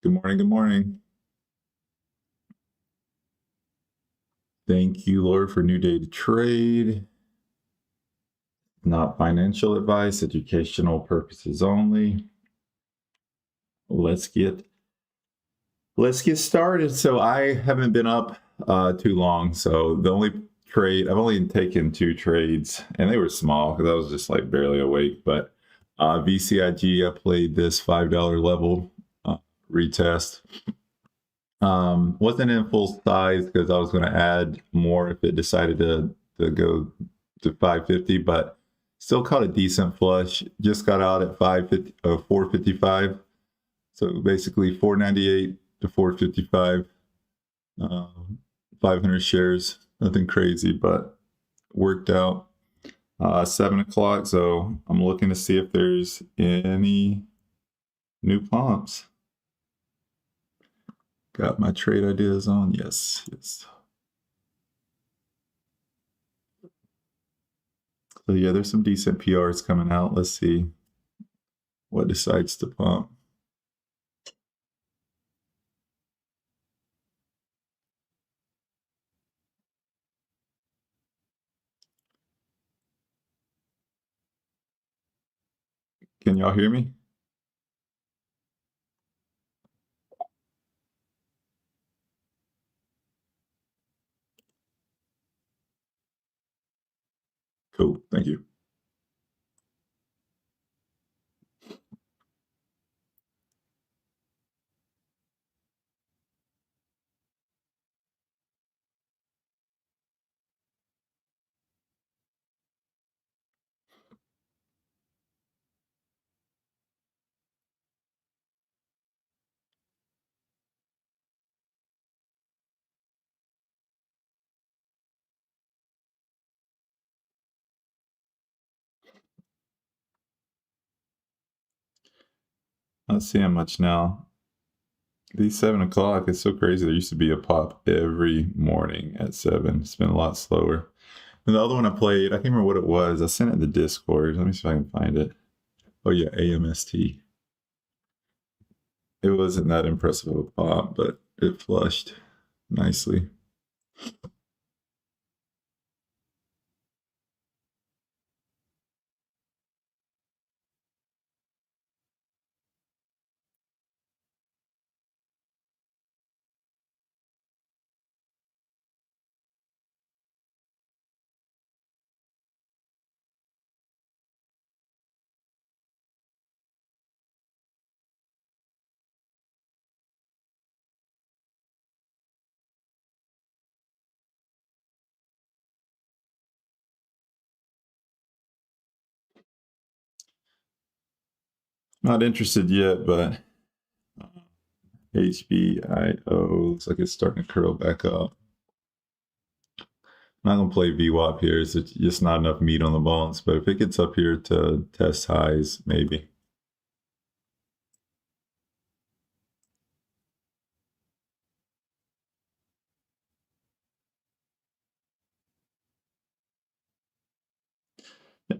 Good morning. Good morning. Thank you, Lord, for a new day to trade. Not financial advice, educational purposes only. Let's get started. So I haven't been up too long. So the only trade I've only taken 2 trades, and they were small because I was just like barely awake. But VCIG, I played this $5 level retest. Wasn't in full size because I was going to add more if it decided to go to 550, but still caught a decent flush. Just got out at 455. So basically 498 to 455, 500 shares, nothing crazy, but worked out. 7 o'clock, so I'm looking to see if there's any new pumps. Got my trade ideas on. Yes. So yeah, there's some decent PRs coming out. Let's see what decides to pump. Can y'all hear me? Cool, thank you. Not seeing much now. These 7 o'clock, it's so crazy. There used to be a pop every morning at 7. It's been a lot slower. And the other one I played, I can't remember what it was. I sent it in the Discord. Let me see if I can find it. Oh yeah, AMST. It wasn't that impressive of a pop, but it flushed nicely. Not interested yet, but HBIO looks like it's starting to curl back up. I'm not going to play VWAP here. It's just not enough meat on the bones. But if it gets up here to test highs, maybe.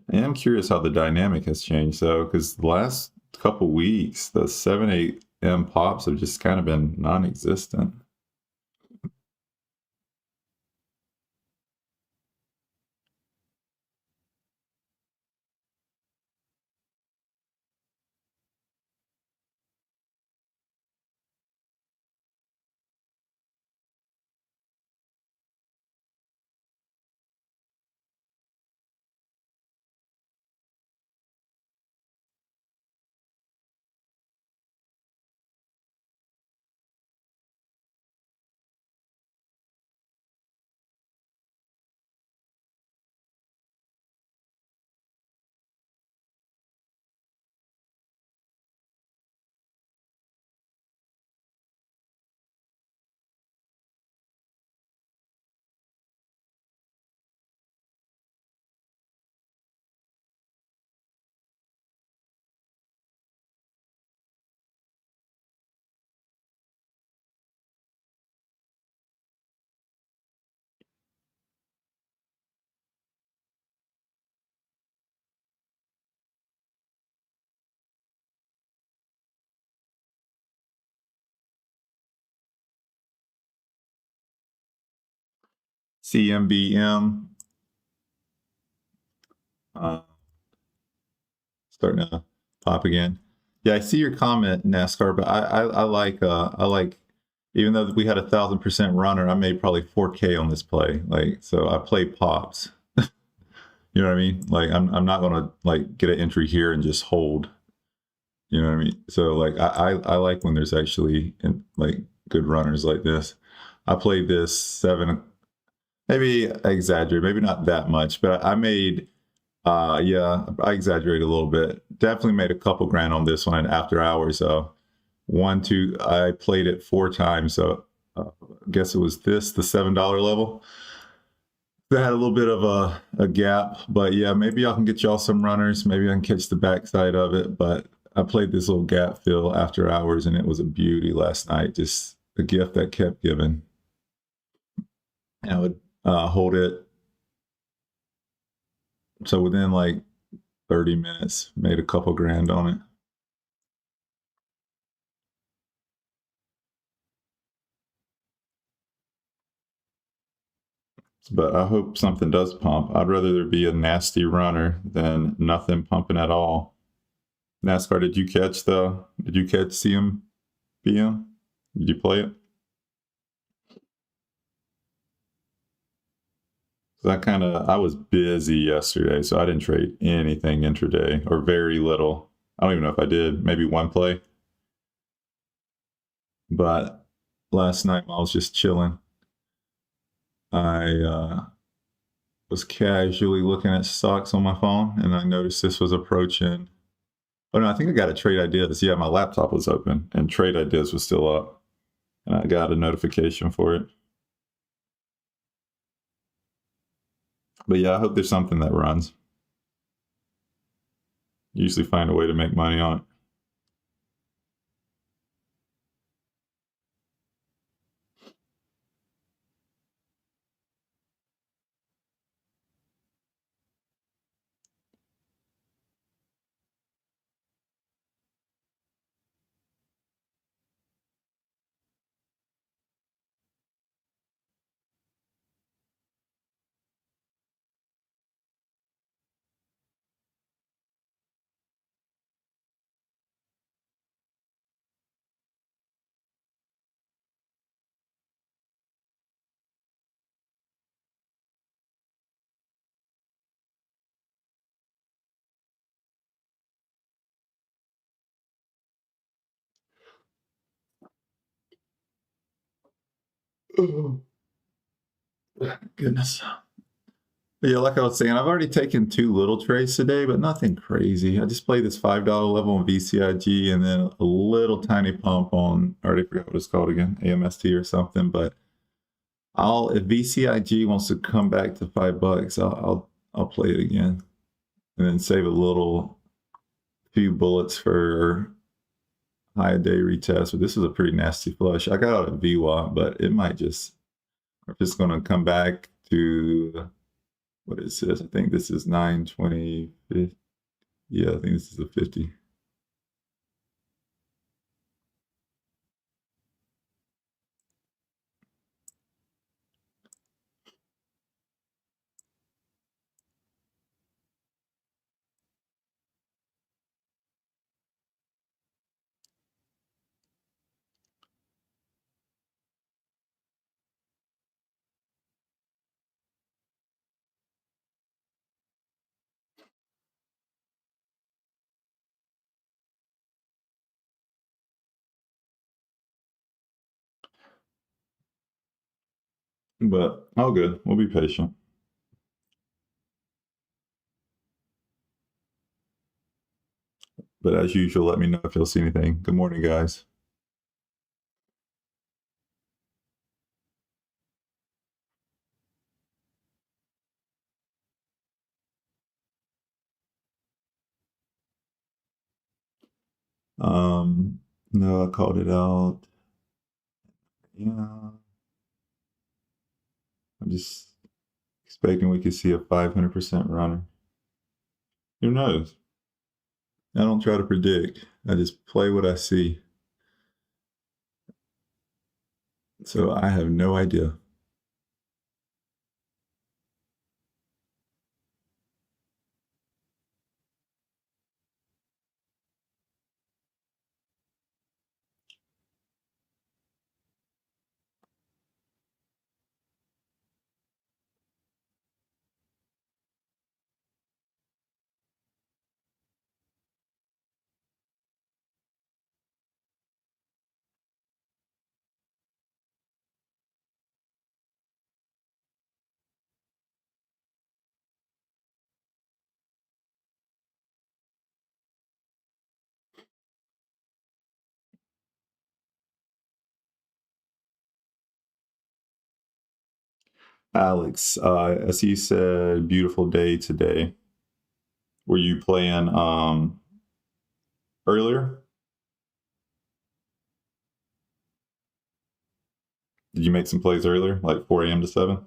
And I'm curious how the dynamic has changed, though, because the last couple weeks, the 7, 8 M pops have just kind of been non-existent. CMBM. Starting to pop again. Yeah, I see your comment, NASCAR, but I like even though we had 1,000% runner, I made probably 4K on this play. Like, so I play pops. You know what I mean? Like, I'm not gonna like get an entry here and just hold. You know what I mean? So like I like when there's actually like good runners like this. I played this 7, maybe I exaggerate, maybe not that much, but I made yeah, I exaggerated a little bit. Definitely made a couple grand on this one after hours. So I played it 4 times. So I guess it was the $7 level. That had a little bit of a gap, but yeah, maybe I can get y'all some runners. Maybe I can catch the backside of it. But I played this little gap fill after hours, and it was a beauty last night. Just a gift that kept giving. And I would hold it. So within like 30 minutes, made a couple grand on it. But I hope something does pump. I'd rather there be a nasty runner than nothing pumping at all. NASCAR, did you catch CMBM? Did you play it? So I was busy yesterday, so I didn't trade anything intraday or very little. I don't even know if I did, maybe one play. But last night while I was just chilling, I was casually looking at stocks on my phone, and I noticed this was approaching. Oh no, I think I got a Trade Ideas. Yeah, my laptop was open, and Trade Ideas was still up, and I got a notification for it. But yeah, I hope there's something that runs. Usually find a way to make money on it. Oh, goodness. But yeah, like I was saying, I've already taken 2 little trades today, but nothing crazy. I just played this $5 level on VCIG and then a little tiny pump on, I already forgot what it's called again, AMST or something. But if VCIG wants to come back to $5, I'll play it again and then save a few bullets for high day retest. But this is a pretty nasty flush. I got out at VWAP, but it might just, if it's going to come back to, what is this? I think this is 920. Yeah, I think this is a 50. But all good. We'll be patient. But as usual, let me know if you'll see anything. Good morning, guys. No, I called it out. Yeah. I'm just expecting we could see a 500% runner. Who knows? I don't try to predict. I just play what I see. So I have no idea. Alex, I see you said beautiful day today. Were you playing earlier? Did you make some plays earlier, like 4 a.m. to 7?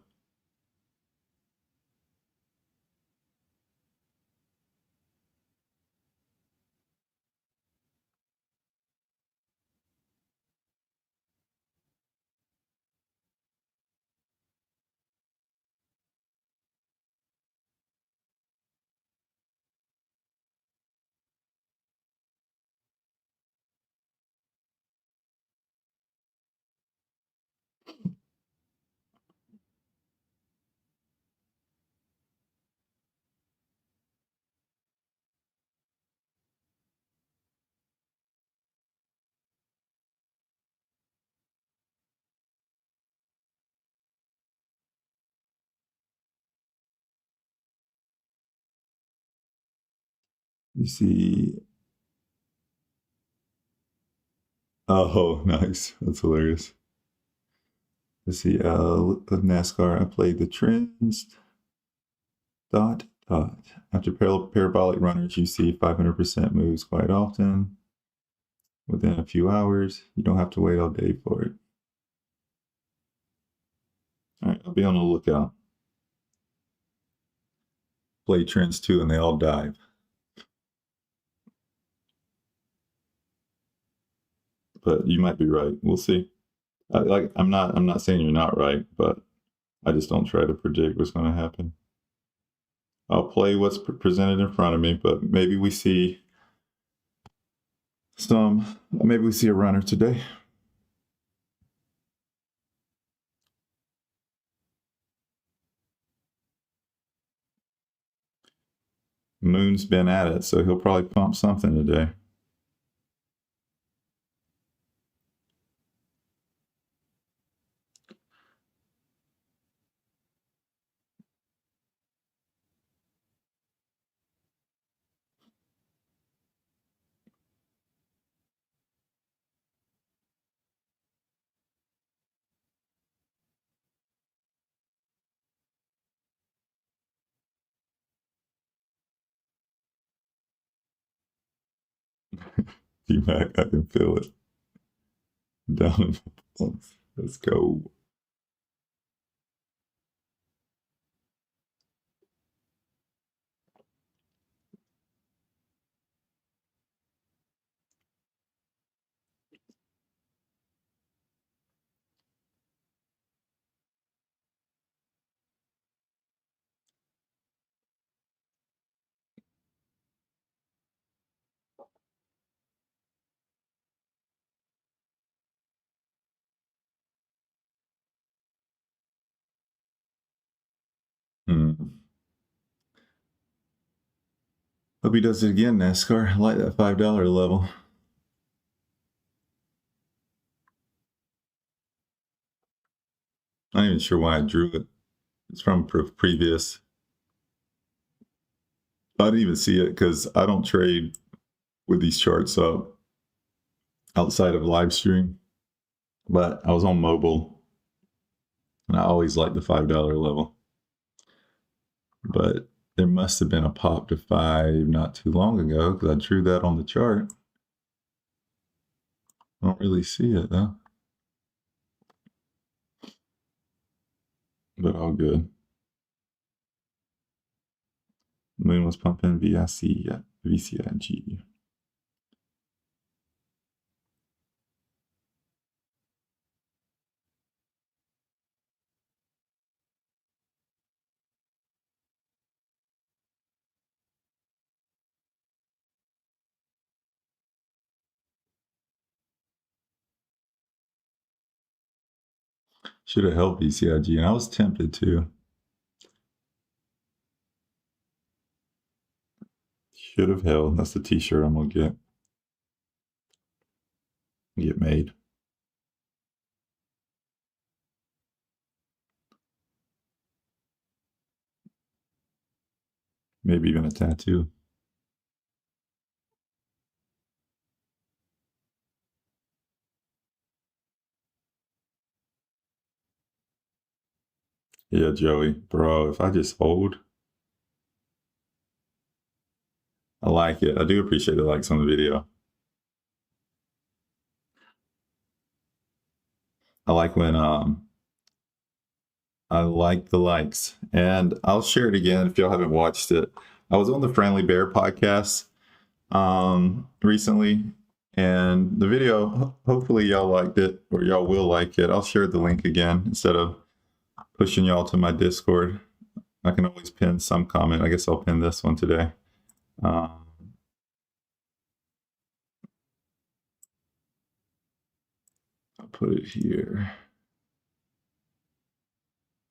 You see, oh, nice. That's hilarious. Let's see, NASCAR, I played the trends, dot, dot. After parabolic runners, you see 500% moves quite often. Within a few hours, you don't have to wait all day for it. All right, I'll be on the lookout. Play trends too, and they all dive. But you might be right. We'll see. I'm not saying you're not right, but I just don't try to predict what's going to happen. I'll play what's presented in front of me, but maybe we see a runner today. Moon's been at it, so he'll probably pump something today. D-Mac, I can feel it. Down. Let's go. Hope he does it again, NASCAR. I like that $5 level. I'm not even sure why I drew it. It's from previous. I didn't even see it because I don't trade with these charts up outside of live stream. But I was on mobile, and I always like the $5 level. But there must have been a pop to 5 not too long ago because I drew that on the chart. I don't really see it though. But all good. Moon was pumping VCIG. Should have held VCIG, and I was tempted to. Should have held. That's the t-shirt I'm gonna get made. Maybe even a tattoo. Yeah, Joey, bro, if I just hold, I like it. I do appreciate the likes on the video. I like when I like the likes, and I'll share it again if y'all haven't watched it. I was on the Friendly Bear podcast recently, and the video, hopefully y'all liked it, or y'all will like it. I'll share the link again instead of pushing y'all to my Discord. I can always pin some comment. I guess I'll pin this one today. I'll put it here.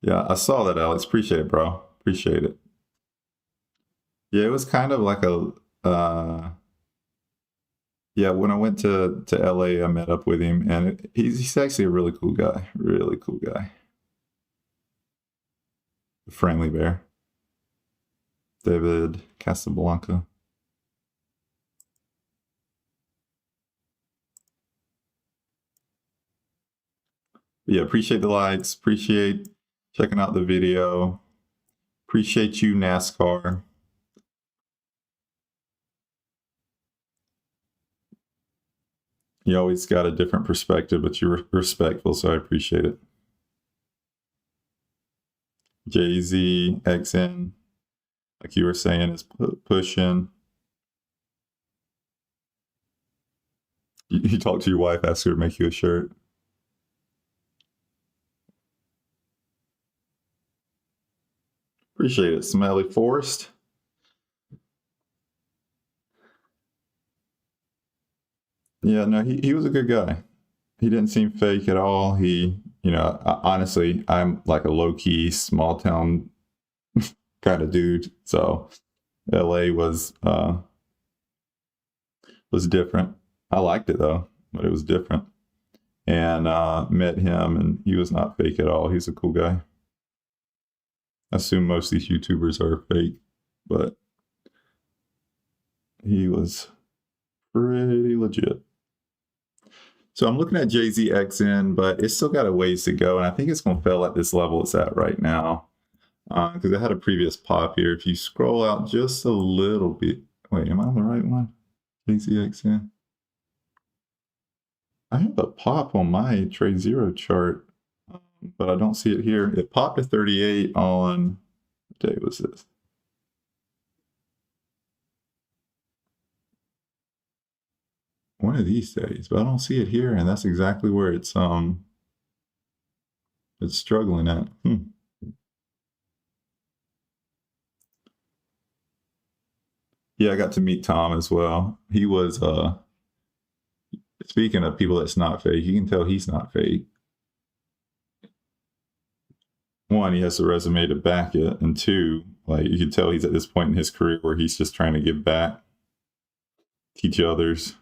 Yeah, I saw that, Alex. Appreciate it, bro. Appreciate it. Yeah, it was kind of like a yeah, when I went to LA, I met up with him, and he's actually a really cool guy. Really cool guy. Friendly Bear. David Casablanca. But yeah, appreciate the likes. Appreciate checking out the video. Appreciate you, NASCAR. You always got a different perspective, but you're respectful, so I appreciate it. Jay-Z, XN, like you were saying, is pushing. You talk to your wife, ask her to make you a shirt. Appreciate it. Smelly Forest. Yeah, no, he was a good guy. He didn't seem fake at all. He, you know, honestly, I'm like a low-key, small-town kind of dude. So LA was different. I liked it though, but it was different. And met him, and he was not fake at all. He's a cool guy. I assume most of these YouTubers are fake, but he was pretty legit. So I'm looking at JZXN, but it's still got a ways to go, and I think it's going to fail at this level it's at right now. Because I had a previous pop here. If you scroll out just a little bit, wait, am I on the right one? JZXN. I have a pop on my TradeZero chart, but I don't see it here. It popped to 38 on, what day was this? One of these days, but I don't see it here, and that's exactly where it's struggling at. Yeah, I got to meet Tom as well. He was speaking of people that's not fake, you can tell he's not fake. One, he has a resume to back it, and two, like you can tell he's at this point in his career where he's just trying to give back, teach others.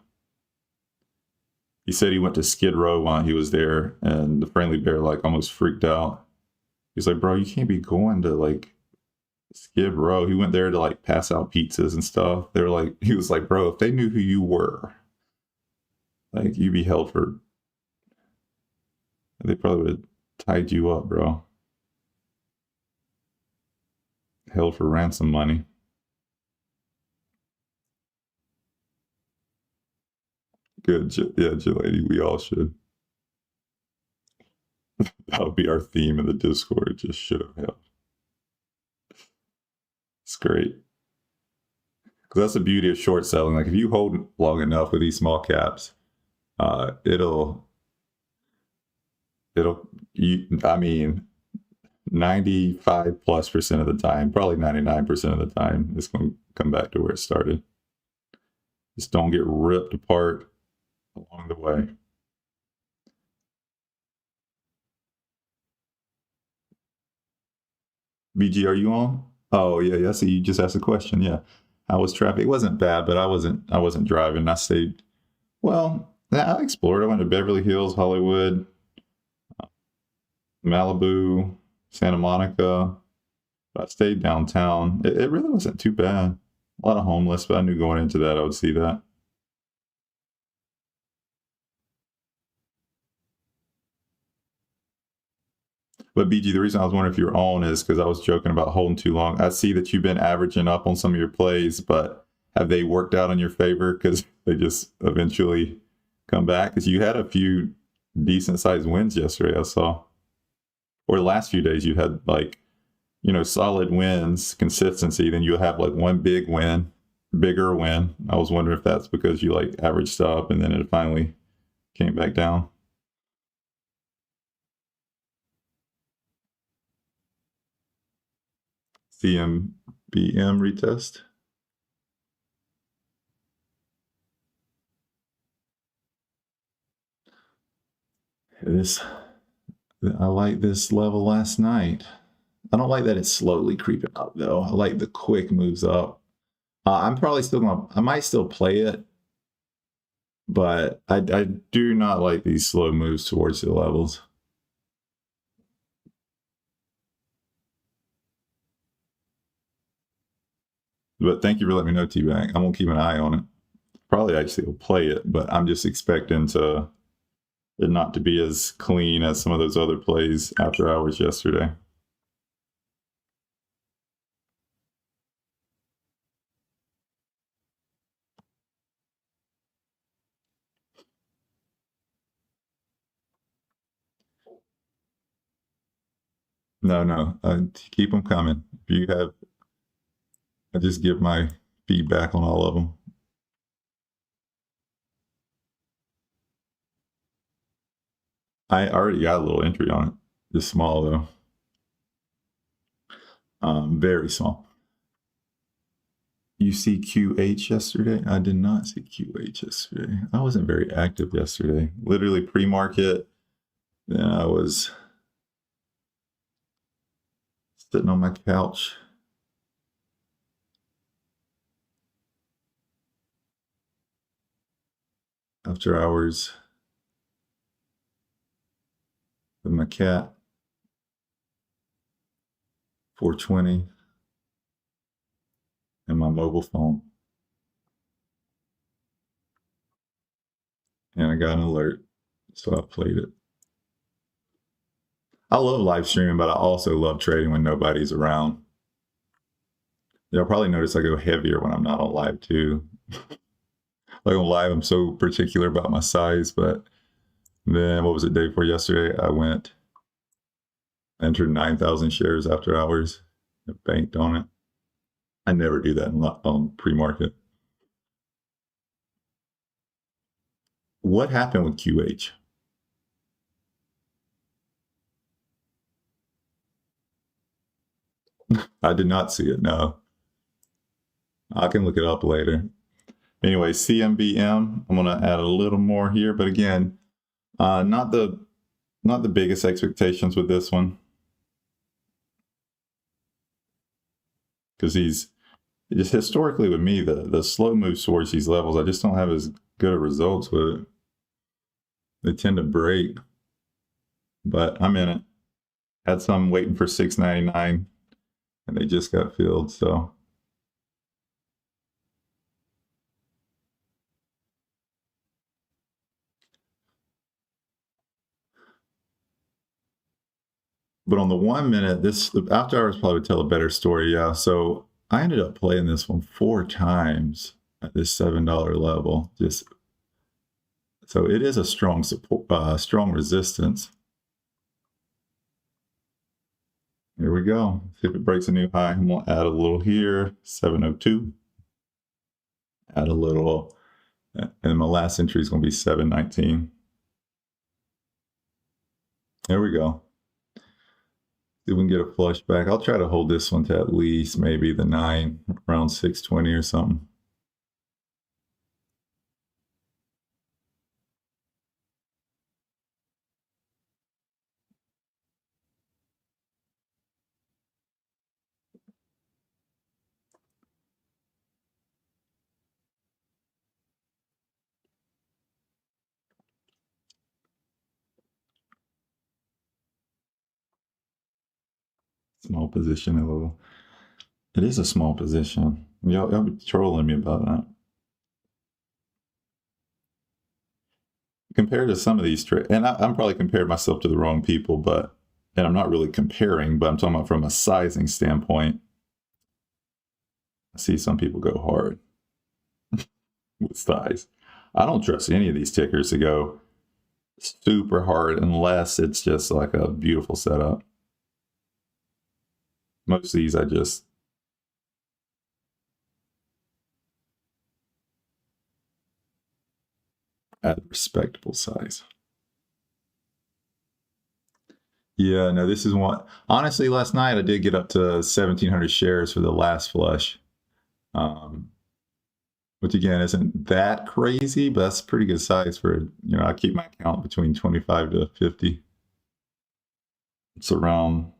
He said he went to Skid Row while he was there, and the Friendly Bear like almost freaked out. He's like, bro, you can't be going to like Skid Row. He went there to like pass out pizzas and stuff. They were like, he was like, bro, if they knew who you were, like you'd be held for, they probably would have tied you up, bro. Held for ransom money. Good, yeah, lady, we all should. That would be our theme in the Discord. It just should have helped. It's great. Because that's the beauty of short selling. Like if you hold long enough with these small caps, it'll, I mean, 95+% of the time, probably 99% of the time, it's going to come back to where it started. Just don't get ripped apart along the way. BG, are you on? Oh yeah, see, you just asked a question. Yeah, how was traffic? It wasn't bad, but I wasn't driving. I stayed. Well, I explored. I went to Beverly Hills, Hollywood, Malibu, Santa Monica. I stayed downtown. It really wasn't too bad. A lot of homeless, but I knew going into that I would see that. But BG, the reason I was wondering if you were on is because I was joking about holding too long. I see that you've been averaging up on some of your plays, but have they worked out in your favor? Because they just eventually come back? Because you had a few decent sized wins yesterday, I saw. Or the last few days, you had like, solid wins, consistency. Then you'll have like one big win, bigger win. I was wondering if that's because you like averaged up and then it finally came back down. CMBM retest. I like this level last night. I don't like that it's slowly creeping up though. I like the quick moves up. I'm probably I might still play it, but I do not like these slow moves towards the levels. But thank you for letting me know, T-Bag. I'm gonna keep an eye on it. Probably actually will play it, but I'm just expecting it not to be as clean as some of those other plays after hours yesterday. No, keep them coming. If you have, I just give my feedback on all of them. I already got a little entry on it. Just small though. Very small. You see QH yesterday? I did not see QH yesterday. I wasn't very active yesterday. Literally pre-market. Then I was sitting on my couch. After hours with my cat. 420. And my mobile phone. And I got an alert, so I played it. I love live streaming, but I also love trading when nobody's around. You'll probably notice I go heavier when I'm not on live too. Like on live, I'm so particular about my size, but then what was it day before yesterday? I entered 9,000 shares after hours. I banked on it. I never do that on pre-market. What happened with QH? I did not see it, no. I can look it up later. Anyway, CMBM, I'm going to add a little more here, but again, not the biggest expectations with this one. Because he's just historically with me, the slow moves towards these levels, I just don't have as good of results with it. They tend to break, but I'm in it. Had some waiting for $6.99 and they just got filled, so. But on the 1 minute, the after hours probably would tell a better story. Yeah. So I ended up playing this one 4 times at this $7 level. So it is a strong support, strong resistance. Here we go. See if it breaks a new high. I'm gonna add a little here, 702. Add a little, and my last entry is gonna be 719. There we go. See if we can get a flush back. I'll try to hold this one to at least maybe the 9, around 620 or something. Small position a little. It is a small position. Y'all be trolling me about that. Compared to some of these trades, and I'm probably compared myself to the wrong people, but and I'm not really comparing, but I'm talking about from a sizing standpoint. I see some people go hard with size. I don't trust any of these tickers to go super hard unless it's just like a beautiful setup. Most of these I just at a respectable size. Yeah, no, this is one. Honestly, last night I did get up to 1,700 shares for the last flush. Which again isn't that crazy, but that's a pretty good size for, you know, I keep my account between 25 to 50. It's around,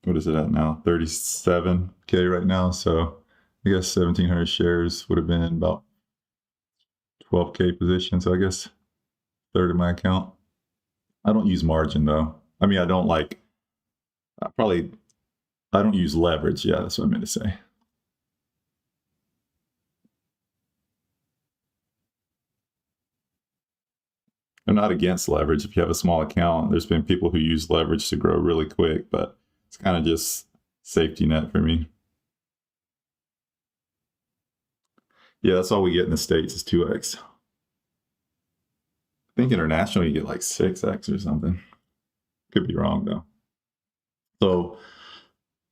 what is it at now? 37K right now. So I guess 1,700 shares would have been about 12K position. So I guess third of my account. I don't use margin though. I mean, I don't like, I don't use leverage. Yeah, that's what I meant to say. I'm not against leverage. If you have a small account, there's been people who use leverage to grow really quick, but it's kind of just safety net for me. Yeah, that's all we get in the States is 2x. I think international you get like 6x or something. Could be wrong though. So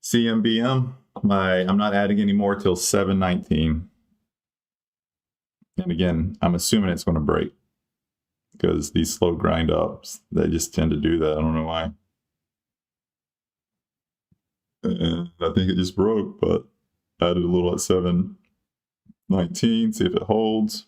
CMBM, I'm not adding any more till 719. And again, I'm assuming it's going to break because these slow grind ups, they just tend to do that. I don't know why. And I think it just broke, but added a little at 719, see if it holds.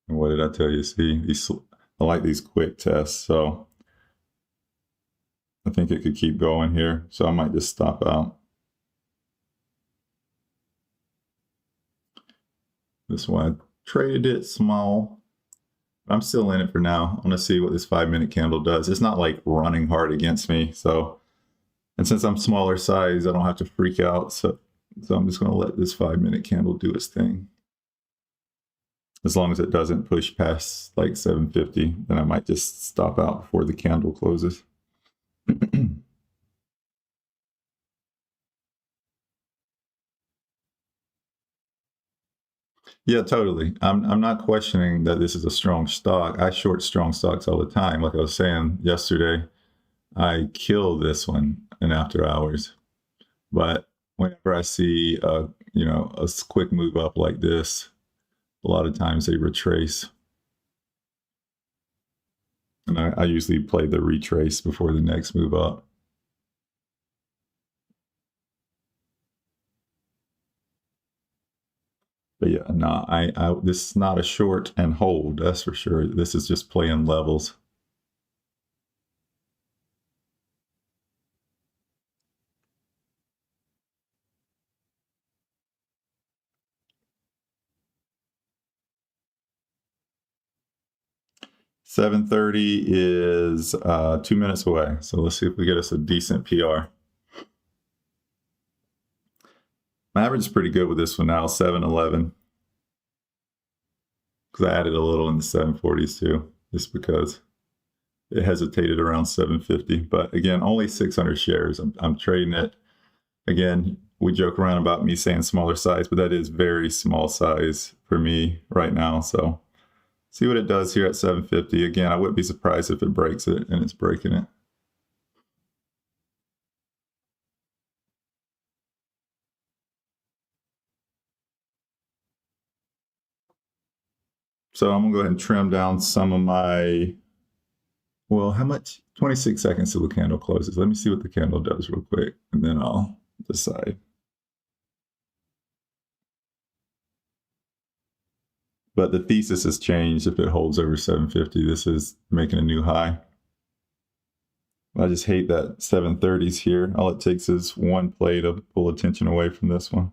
And what did I tell you? See, I like these quick tests, so I think it could keep going here. So I might just stop out. This one, I traded it small. I'm still in it for now. I want to see what this 5-minute candle does. It's not like running hard against me. So, and since I'm smaller size, I don't have to freak out. So I'm just going to let this 5-minute candle do its thing. As long as it doesn't push past like 750, then I might just stop out before the candle closes. Yeah, totally. I'm not questioning that this is a strong stock. I short strong stocks all the time. Like I was saying yesterday, I kill this one in after hours. But whenever I see a quick move up like this, a lot of times they retrace. And I usually play the retrace before the next move up. But yeah, no, this is not a short and hold, that's for sure. This is just playing levels. $7:30 is 2 minutes away. So let's see if we get us a decent PR. My average is pretty good with this one now, 7:11. Because I added a little in the 740s too, just because it hesitated around 750. But again, only 600 shares. I'm trading it. Again, we joke around about me saying smaller size, but that is very small size for me right now. So see what it does here at 750. Again, I wouldn't be surprised if it breaks it, and it's breaking it. So I'm gonna go ahead and trim down some of my, well, how much? 26 seconds till the candle closes. Let me see what the candle does real quick, and then I'll decide. But the thesis has changed. If it holds over 750, this is making a new high. I just hate that 730s here. All it takes is one play to pull attention away from this one.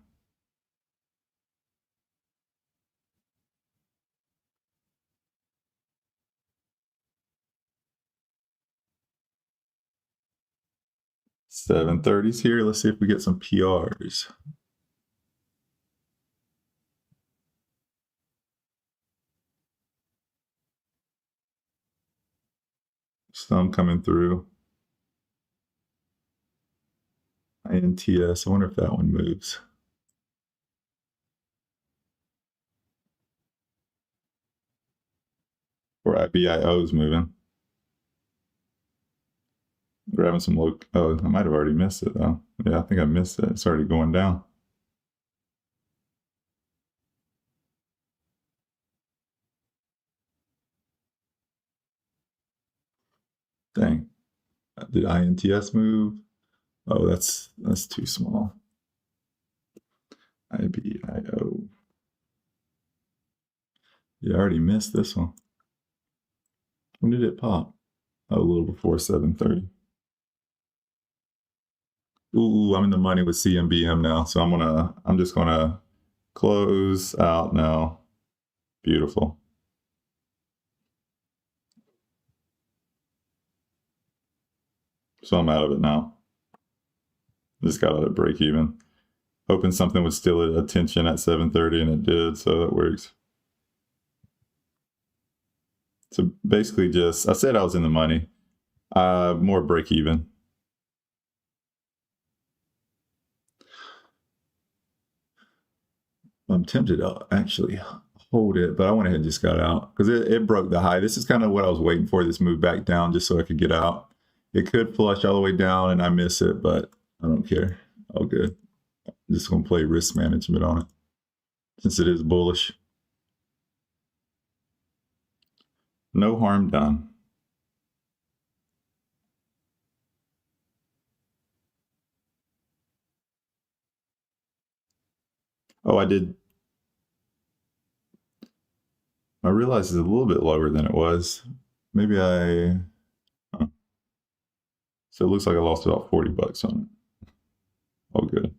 7:30's here. Let's see if we get some PRs. Some coming through. INTS. I wonder if that one moves. Or IBIO is moving. Grabbing some low. Oh, I might have already missed it though. Yeah, I think I missed it. It's already going down. Dang. Did INTS move? Oh, that's too small. IBIO. Yeah, I already missed this one. When did it pop? Oh, a little before 7:30. Ooh, I'm in the money with CMBM now, so I'm just gonna close out now. Beautiful. So I'm out of it now. Just got out at break even. Hoping something would steal attention at 7:30, and it did, so that works. So basically just, I said I was in the money. More break even. I'm tempted to actually hold it, but I went ahead and just got out because it broke the high. This is kind of what I was waiting for, this move back down just so I could get out. It could flush all the way down and I miss it, but I don't care. All good. I'm just going to play risk management on it since it is bullish. No harm done. Oh, I did. I realized it's a little bit lower than it was. Maybe I... Huh. So it looks like I lost about 40 bucks on it. All good.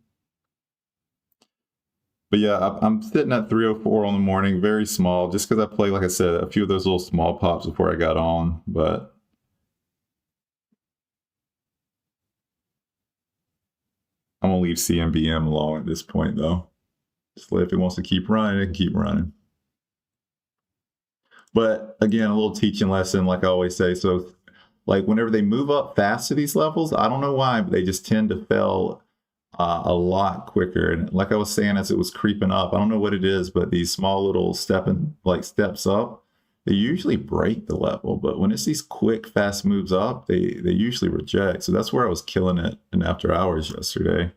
But yeah, I'm sitting at 304 on the morning, very small, just because I played, like I said, a few of those little small pops before I got on. But I'm going to leave CMBM alone at this point, though. Just if it wants to keep running, it can keep running. But again, a little teaching lesson, like I always say. So, like, whenever they move up fast to these levels, I don't know why, but they just tend to fail a lot quicker. And like I was saying, as it was creeping up, I don't know what it is, but these small little steps up, they usually break the level. But when it's these quick, fast moves up, they usually reject. So that's where I was killing it in after hours yesterday.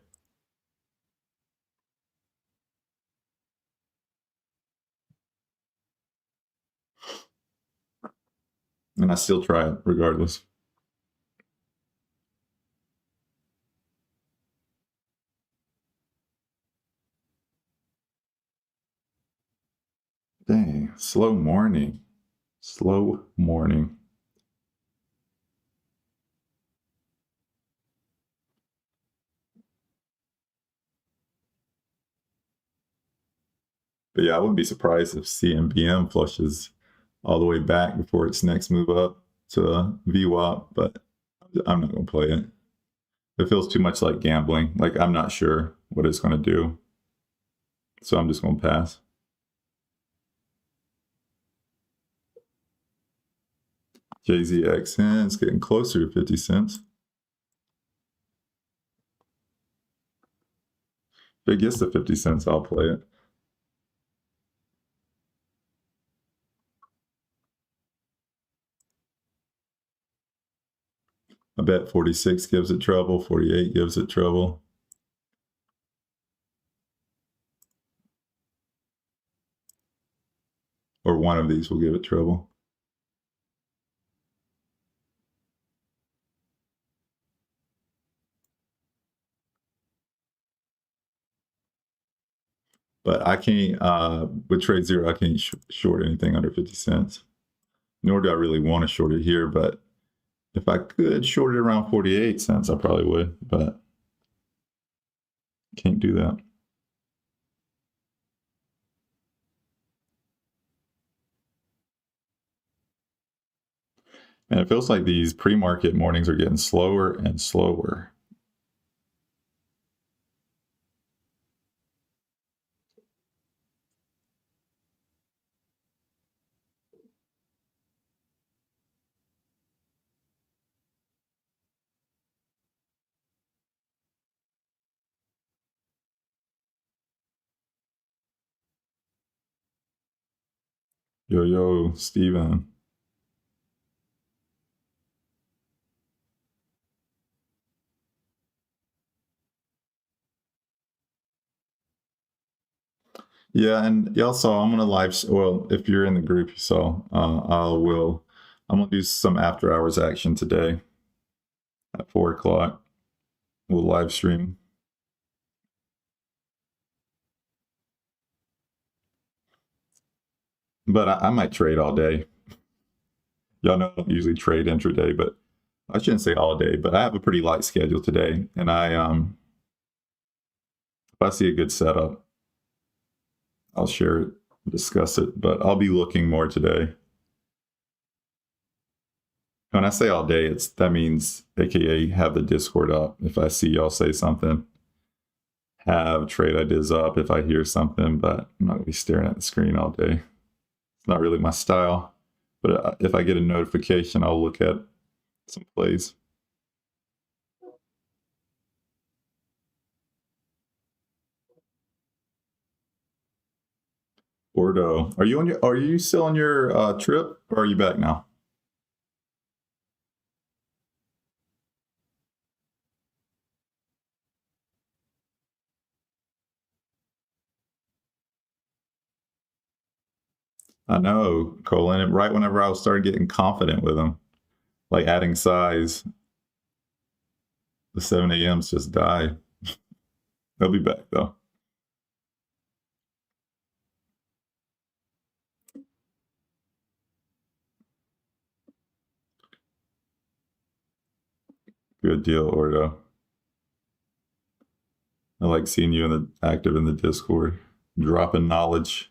And I still try it regardless. Dang, slow morning. Slow morning. But yeah, I wouldn't be surprised if CMBM flushes all the way back before its next move up to VWAP, but I'm not going to play it. It feels too much like gambling. Like, I'm not sure what it's going to do. So I'm just going to pass. JZXN is getting closer to 50 cents. If it gets to 50 cents, I'll play it. I bet 46 gives it trouble, 48 gives it trouble. Or one of these will give it trouble. But I can't, with TradeZero, I can't short anything under 50 cents. Nor do I really want to short it here, but if I could short it around 48 cents, I probably would, but can't do that. And it feels like these pre-market mornings are getting slower and slower. Yo, Steven. Yeah, and y'all saw I'm gonna well, if you're in the group, you saw, I'm gonna do some after hours action today at 4 o'clock. We'll live stream. But I might trade all day. Y'all know I don't usually trade intraday, but I shouldn't say all day, but I have a pretty light schedule today. And if I see a good setup, I'll share it, discuss it, but I'll be looking more today. When I say all day, that means AKA have the Discord up. If I see y'all say something, have trade ideas up if I hear something, but I'm not gonna be staring at the screen all day. It's not really my style. But if I get a notification, I'll look at some plays. Ordo, are you still on your trip, or are you back now? I know, Colin. And right whenever I started getting confident with him, like adding size, the 7 a.m.s just die. They'll be back though. Good deal, Ordo. I like seeing you active in the Discord, dropping knowledge.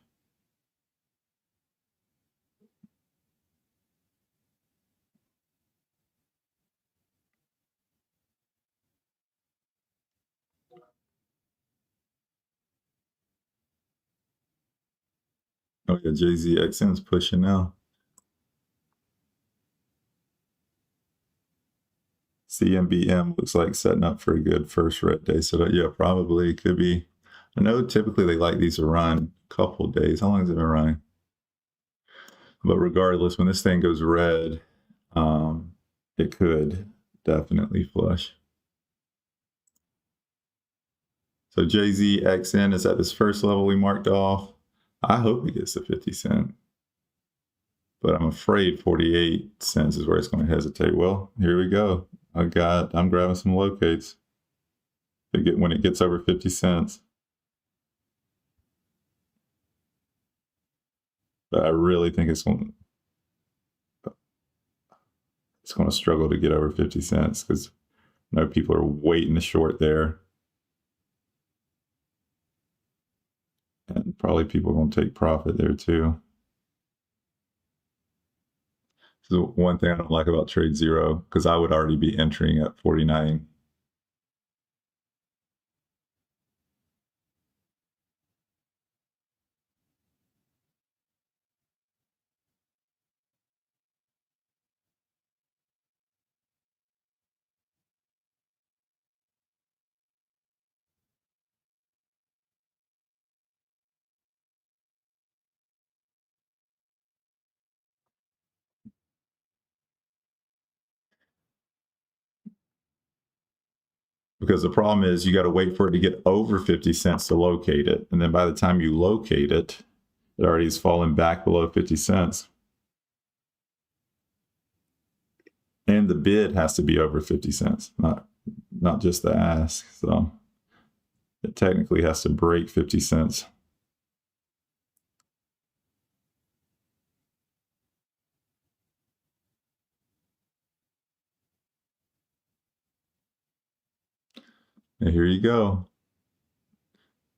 Oh yeah, JZXN's pushing now. CMBM looks like setting up for a good first red day. So that, yeah, probably could be. I know typically they like these to run a couple days. How long has it been running? But regardless, when this thing goes red, it could definitely flush. So JZXN is at this first level we marked off. I hope he gets to 50 cent. But I'm afraid 48 cents is where it's going to hesitate. Well, here we go. I'm grabbing some locates. When it gets over 50 cents. But I really think it's going to struggle to get over 50 cents because I know people are waiting to short there. And probably people are going to take profit there too. So one thing I don't like about TradeZero, because I would already be entering at 49. Because the problem is you got to wait for it to get over 50 cents to locate it. And then by the time you locate it, it already has fallen back below 50 cents. And the bid has to be over 50 cents, not just the ask. So it technically has to break 50 cents. And here you go.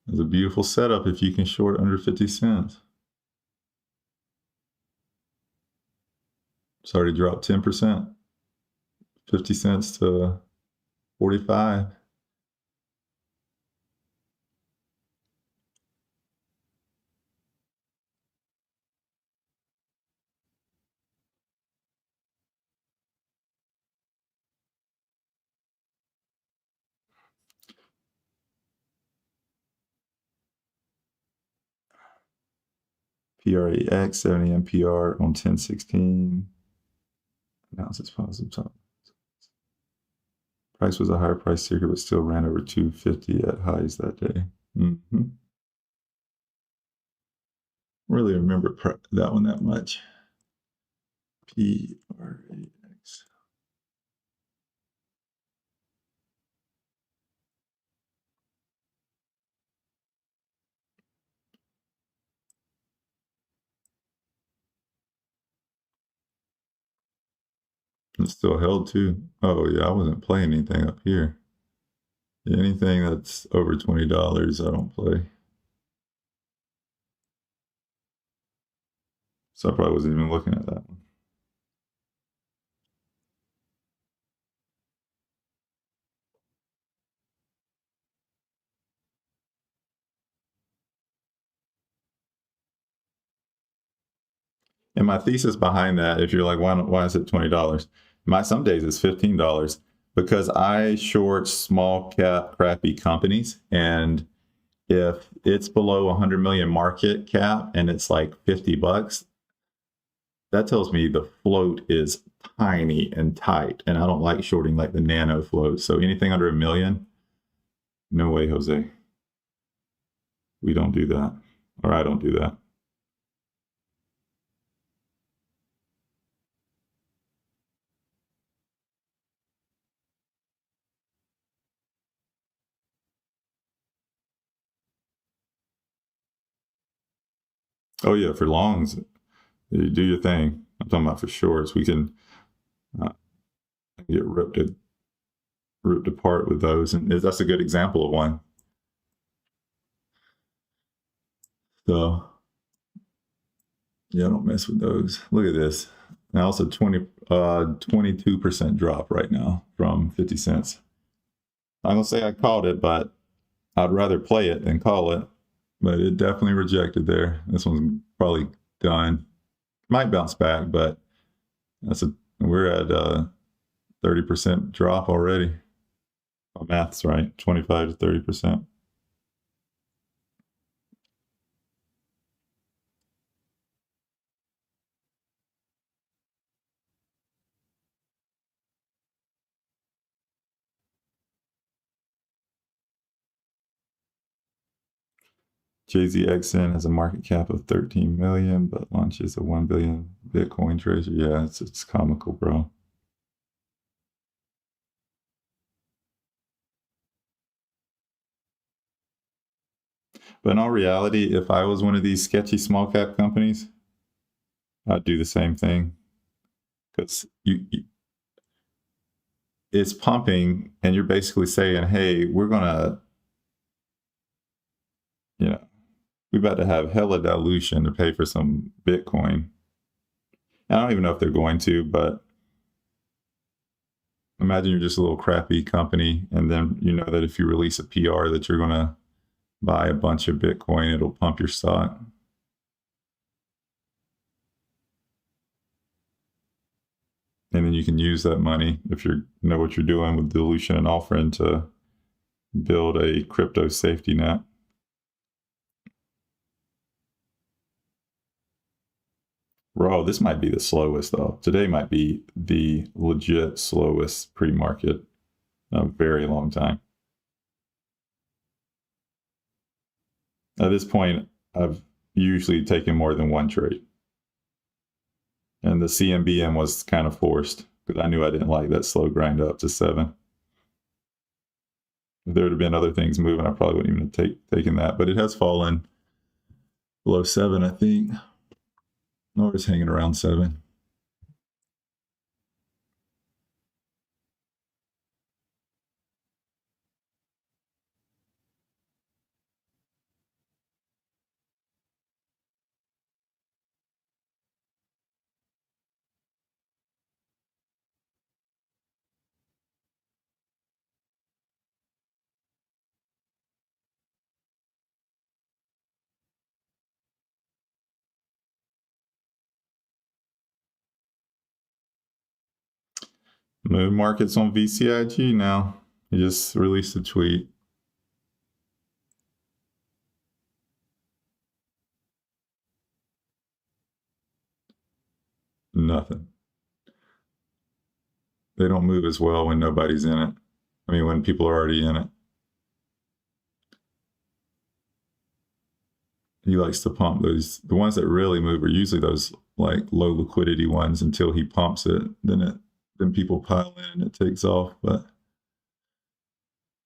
It's a beautiful setup if you can short under 50 cents. It's already dropped 10%, 50 cents to 45. PRAX 70 MPR on 1016. Analysis positive top. Price was a higher price ticker, but still ran over 250 at highs that day. Really remember that one that much. PRAX. It's still held too. Oh yeah, I wasn't playing anything up here. Anything that's over $20, I don't play. So I probably wasn't even looking at that one. And my thesis behind that, if you're like, why is it $20? Some days it's $15 because I short small cap crappy companies. And if it's below 100 million market cap and it's like $50, that tells me the float is tiny and tight. And I don't like shorting like the nano float. So anything under $1 million, no way, Jose. We don't do that. Or I don't do that. Oh yeah, for longs, you do your thing. I'm talking about for shorts. We can get ripped apart with those, and that's a good example of one. So yeah, don't mess with those. Look at this. Now also 22% drop right now from 50 cents. I'm gonna say I called it, but I'd rather play it than call it. But it definitely rejected there. This one's probably done. Might bounce back, but we're at 30% drop already. My math's right, 25 to 30%. JZXN has a market cap of 13 million, but launches a 1 billion Bitcoin treasury. Yeah, it's comical, bro. But in all reality, if I was one of these sketchy small cap companies, I'd do the same thing. Because it's pumping and you're basically saying, hey, we're gonna, we're about to have hella dilution to pay for some Bitcoin. I don't even know if they're going to, but imagine you're just a little crappy company, and then you know that if you release a PR that you're gonna buy a bunch of Bitcoin, it'll pump your stock. And then you can use that money, if you know what you're doing with dilution and offering, to build a crypto safety net. Bro, this might be the slowest though. Today might be the legit slowest pre-market in a very long time. At this point, I've usually taken more than one trade. And the CMBM was kind of forced because I knew I didn't like that slow grind up to 7. If there would have been other things moving, I probably wouldn't even have taken that. But it has fallen below 7, I think. Or it's hanging around 7. Moon market's on VCIG now. He just released a tweet. nothing. They don't move as well when nobody's in it. I mean, when people are already in it. He likes to pump those. The ones that really move are usually those like low liquidity ones until he pumps it. Then people pile in and it takes off. But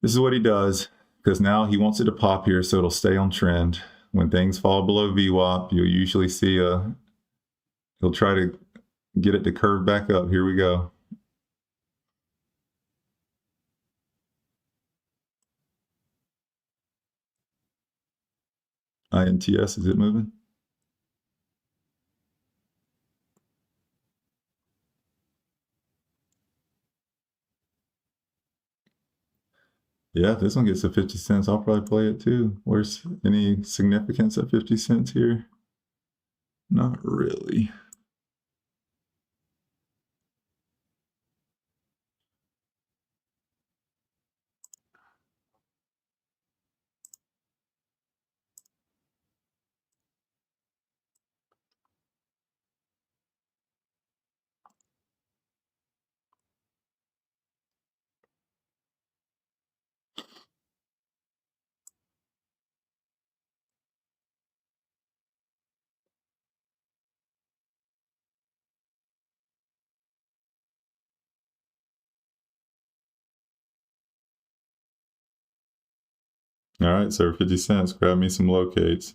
this is what he does, because now he wants it to pop here so it'll stay on trend. When things fall below VWAP, you'll usually see he'll try to get it to curve back up. Here we go. INTS, is it moving? Yeah, if this one gets to 50 cents, I'll probably play it too. Where's any significance at 50 cents here? Not really. All right, so 50 cents, grab me some locates.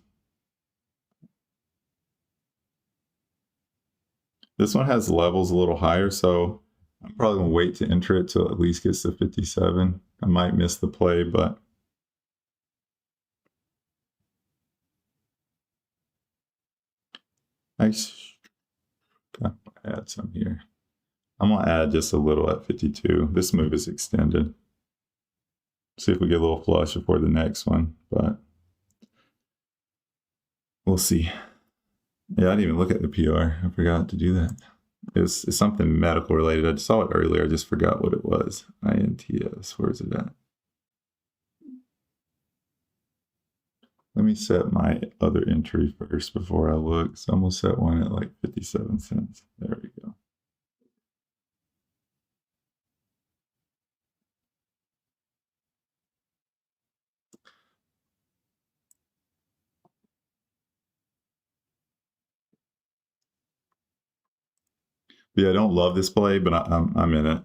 This one has levels a little higher, so I'm probably gonna wait to enter it till it at least gets to 57. I might miss the play, but I'm gonna add some here. I'm gonna add just a little at 52. This move is extended. See if we get a little flush before the next one, but we'll see. Yeah, I didn't even look at the PR. I forgot to do that. It's something medical related. I saw it earlier. I just forgot what it was. INTS. Where is it at? Let me set my other entry first before I look. So I'm going to set one at like 57 cents. There we go. But yeah, I don't love this play, but I'm in it.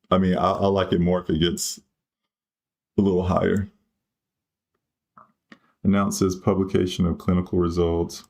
I mean, I like it more if it gets a little higher. Announces publication of clinical results.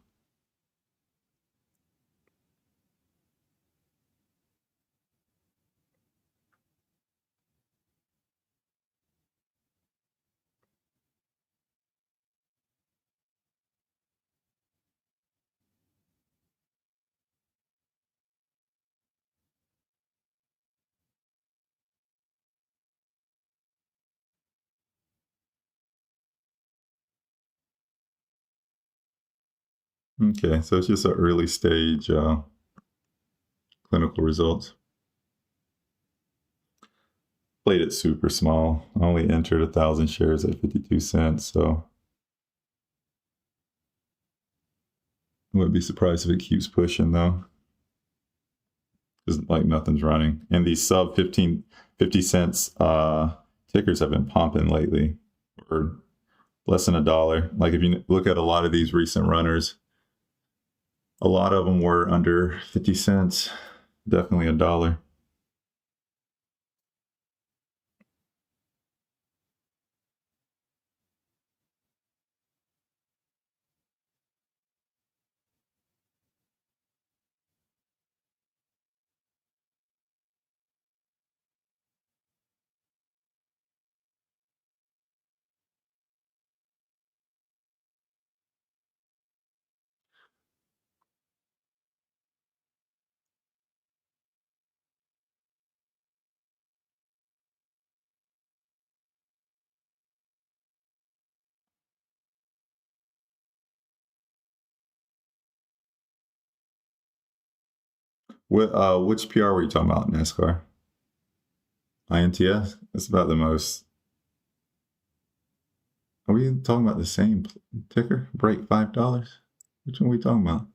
Okay, so it's just an early stage clinical results. Played it super small. I only entered 1,000 shares at 52 cents, so I wouldn't be surprised if it keeps pushing though. Because like nothing's running. And these sub 50 cents tickers have been pumping lately for less than $1. Like if you look at a lot of these recent runners, a lot of them were under 50 cents, definitely $1. Which PR were you talking about, NASCAR? INTS? That's about the most. Are we talking about the same ticker? Break $5? Which one are we talking about?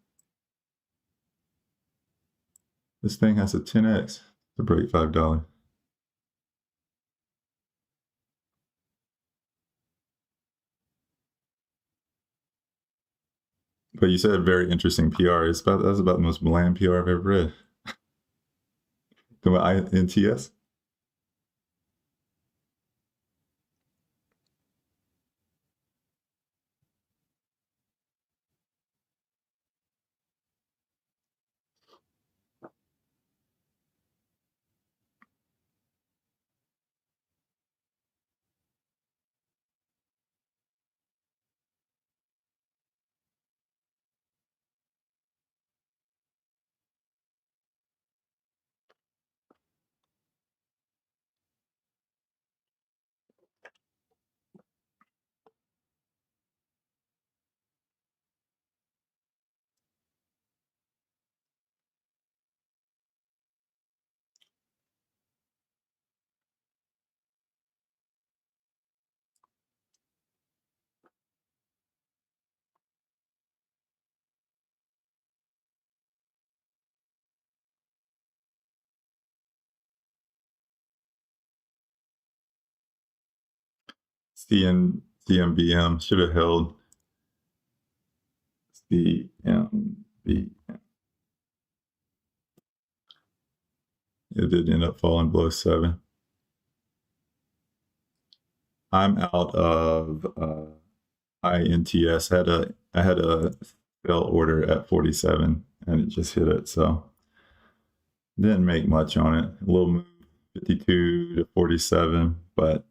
This thing has a 10x to break $5. But you said very interesting PR. That's about the most bland PR I've ever read. The INTS? CMBM should have held CMB. It did end up falling below 7. I'm out of INTS. I had a sell order at 47 and it just hit it, so didn't make much on it. A little move, 52 to 47, but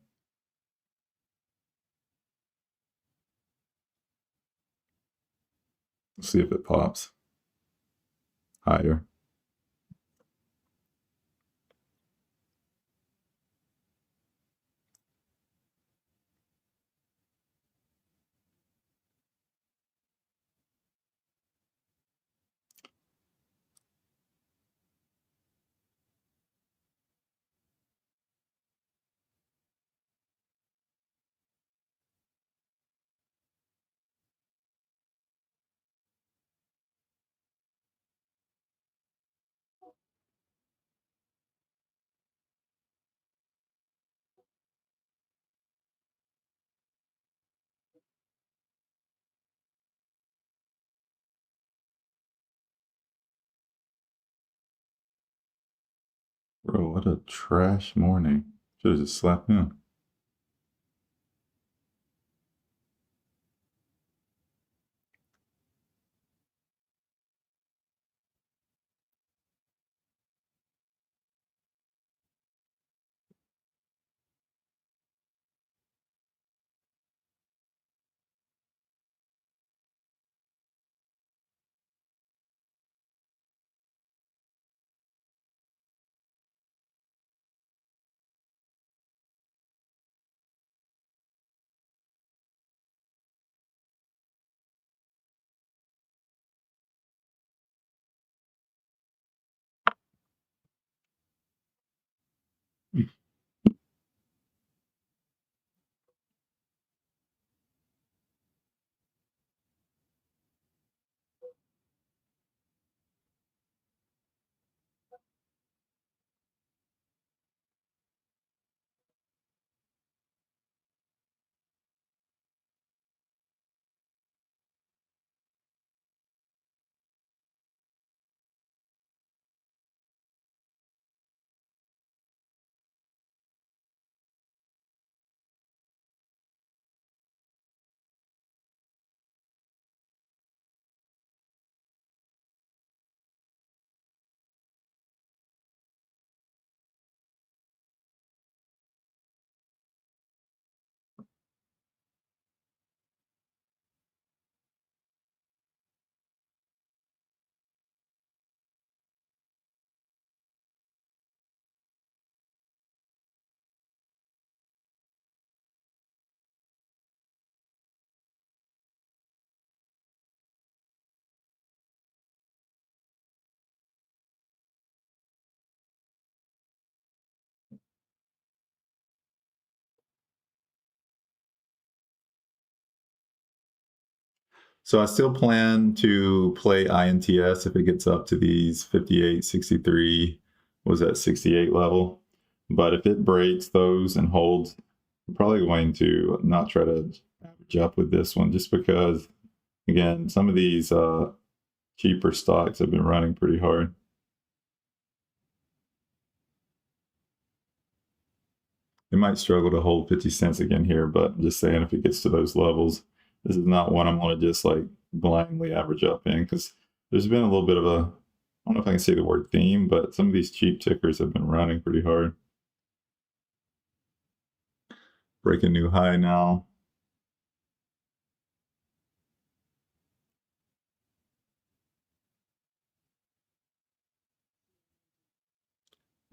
we'll see if it pops higher. Bro, what a trash morning. Should have just slapped him. So I still plan to play INTS if it gets up to these 58, 63, was that 68 level. But if it breaks those and holds, I'm probably going to not try to average up with this one just because, again, some of these cheaper stocks have been running pretty hard. It might struggle to hold 50 cents again here, but I'm just saying if it gets to those levels, this is not one I'm going to just like blindly average up in, because there's been a little bit of a, I don't know if I can say the word theme, but some of these cheap tickers have been running pretty hard. Break a new high now.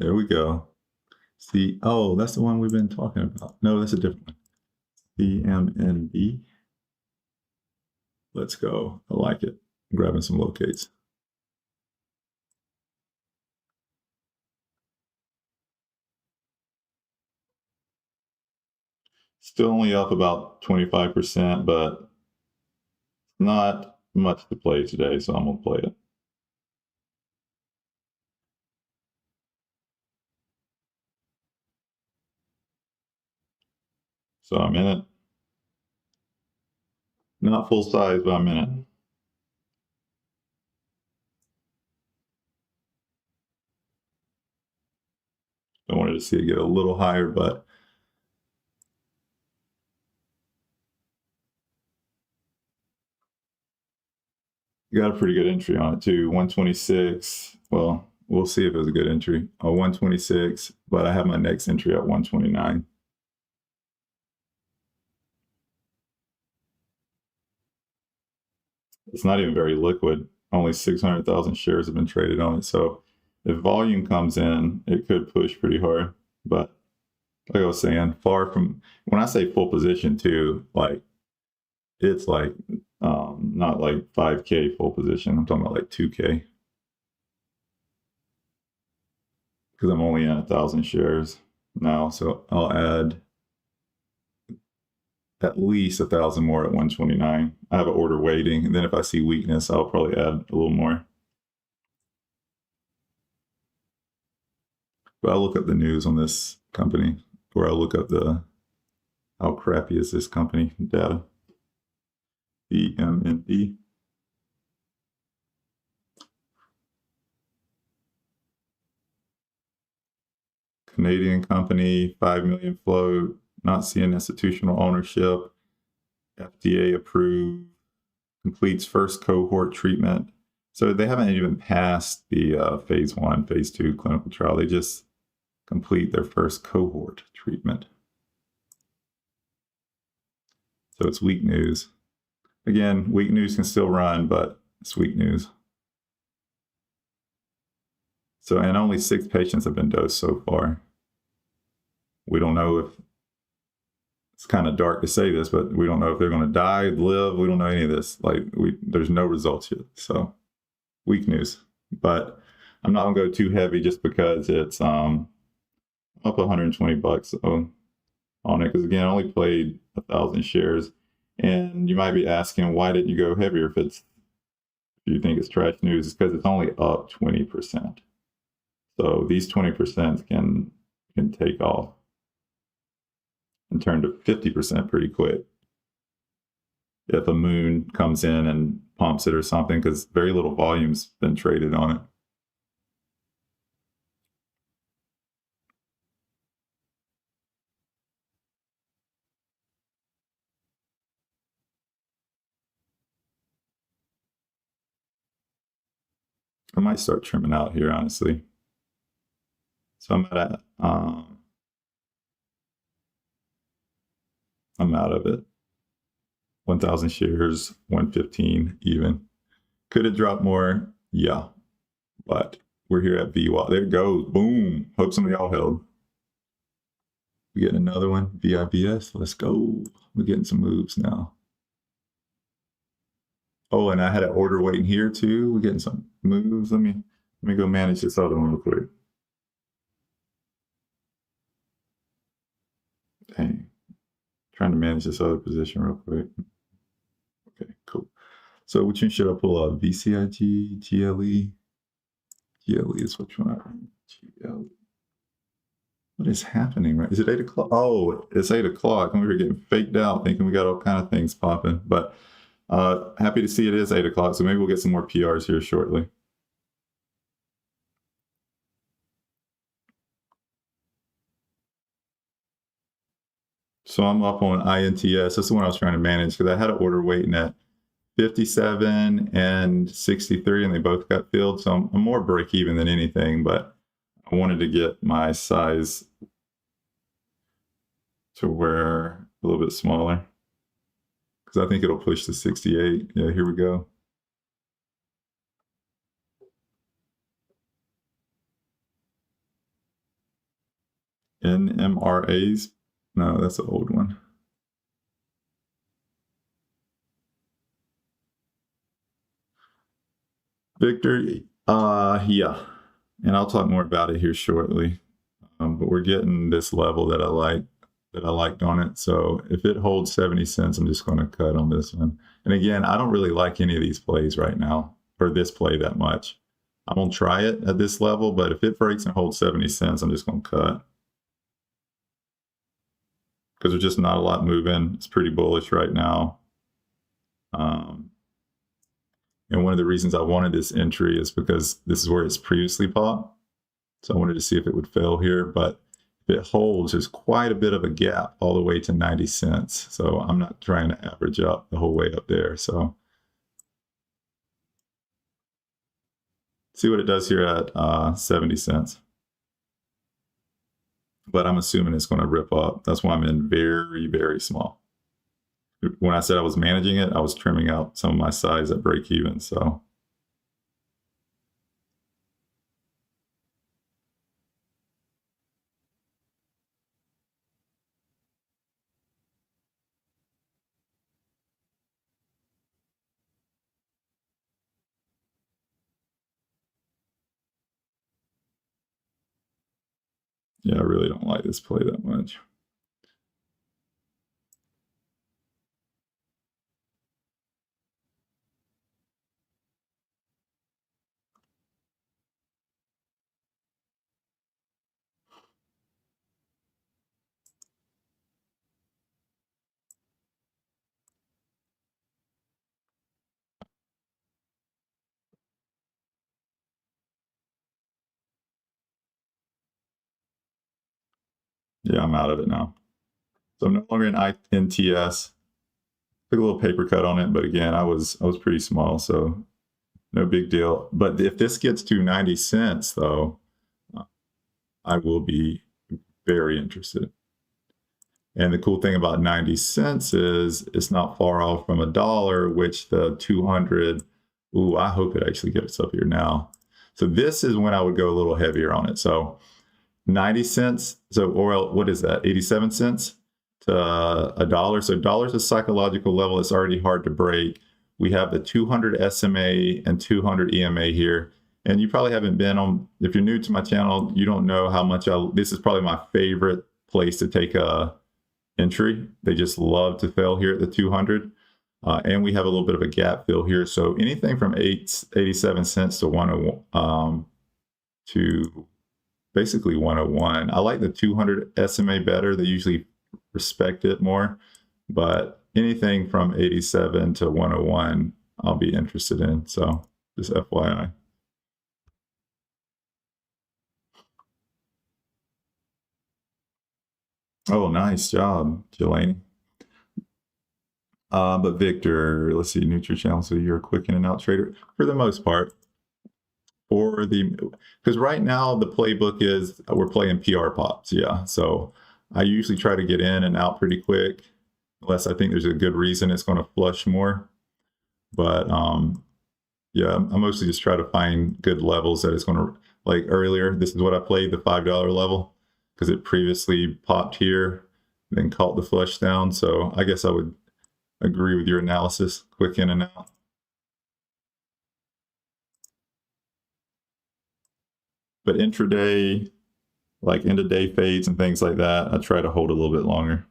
There we go. See, oh, that's the one we've been talking about. No, that's a different one. CMNB. Let's go. I like it. I'm grabbing some locates. Still only up about 25%, but not much to play today, so I'm going to play it. So I'm in it. Not full size, but I'm in it. I wanted to see it get a little higher, but you got a pretty good entry on it too. 126. Well, we'll see if it was a good entry. 126, but I have my next entry at 129. It's not even very liquid. Only 600,000 shares have been traded on it. So if volume comes in, it could push pretty hard. But like I was saying, far from, when I say full position too, like it's like not like 5K full position. I'm talking about like 2K. Because I'm only at 1,000 shares now. So I'll add at least 1,000 more at 129. I have an order waiting, and then if I see weakness, I'll probably add a little more. But I'll look up the news on this company, or I'll look up the how crappy is this company data. CMNB. Canadian company, 5 million float, not seeing institutional ownership, FDA approved, completes first cohort treatment. So they haven't even passed the phase 1, phase 2 clinical trial. They just complete their first cohort treatment. So it's weak news. Again, weak news can still run, but it's weak news. So, and only 6 patients have been dosed so far. We don't know if, it's kind of dark to say this, but we don't know if they're going to die, live. We don't know any of this. Like, there's no results yet. So, weak news. But I'm not going to go too heavy just because it's up $120 on it. Because again, I only played 1,000 shares. And you might be asking, why didn't you go heavier if you think it's trash news? It's because it's only up 20%. So these 20% can take off and turn to 50% pretty quick if a moon comes in and pumps it or something, because very little volume's been traded on it. I might start trimming out here, honestly. So I'm out of it. 1,000 shares, 115 even. Could it drop more? Yeah, but we're here at VWAP. There it goes. Boom. Hope some of y'all held. We getting another one. VIBS. Let's go. We're getting some moves now. Oh, and I had an order waiting here too. We're getting some moves. Let me go manage this other one real quick. Dang. Trying to manage this other position real quick. Okay, cool. So which one should I pull up? VCIG, GLE? GLE is which one I read? GLE. What is happening, right? Is it 8 o'clock? Oh, it's 8 o'clock, and we were getting faked out thinking we got all kind of things popping. But happy to see it is 8 o'clock, so maybe we'll get some more PRs here shortly. So I'm up on INTS. That's the one I was trying to manage because I had an order waiting at 57 and 63, and they both got filled. So I'm more break even than anything, but I wanted to get my size to where a little bit smaller because I think it'll push to 68. Yeah, here we go. NMRAs. No, that's an old one. Victor, yeah. And I'll talk more about it here shortly. But we're getting this level that I liked on it. So if it holds 70 cents, I'm just going to cut on this one. And again, I don't really like any of these plays right now, or this play that much. I'm going to try it at this level, but if it breaks and holds 70 cents, I'm just going to cut. Because there's just not a lot moving. It's pretty bullish right now. And one of the reasons I wanted this entry is because this is where it's previously popped. So I wanted to see if it would fail here, but if it holds, there's quite a bit of a gap all the way to 90 cents. So I'm not trying to average up the whole way up there. So see what it does here at 70 cents. But I'm assuming it's going to rip up. That's why I'm in very, very small. When I said I was managing it, I was trimming out some of my size at break even. So yeah, I really don't like this play that much. Yeah, I'm out of it now. So I'm no longer in INTS. Took a little paper cut on it, but again, I was pretty small, so no big deal. But if this gets to 90 cents, though, I will be very interested. And the cool thing about 90 cents is it's not far off from $1, which the 200, ooh, I hope it actually gets up here now. So this is when I would go a little heavier on it. So 90 cents, so or what is that, 87 cents to $1. So $1 is a psychological level. It's already hard to break. We have the 200 SMA and 200 EMA here. And you probably haven't been on, if you're new to my channel, you don't know how much this is probably my favorite place to take a entry. They just love to fail here at the 200. And we have a little bit of a gap fill here. So anything from 87 cents to 101, to basically 101. I like the 200 SMA better. They usually respect it more, but anything from 87 to 101, I'll be interested in. So just FYI. Oh, nice job, Jelani. But Victor, let's see, neutral channel. So you're a quick in and out trader for the most part. Because right now the playbook is we're playing PR pops. Yeah. So I usually try to get in and out pretty quick, unless I think there's a good reason it's going to flush more. But yeah, I mostly just try to find good levels that it's going to, like earlier, this is what I played, the $5 level, because it previously popped here, then caught the flush down. So I guess I would agree with your analysis, quick in and out. But intraday, like end of day fades and things like that, I try to hold a little bit longer.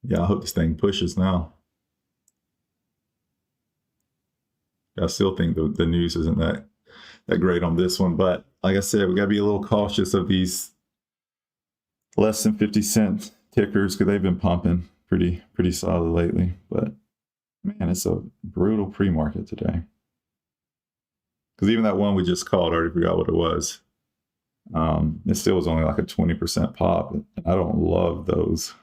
Yeah, I hope this thing pushes now. I still think the news isn't that great on this one, but like I said, we got to be a little cautious of these less than 50-cent tickers because they've been pumping pretty solid lately. But man, it's a brutal pre-market today. Because even that one we just called, I already forgot what it was. It still was only like a 20% pop. I don't love those.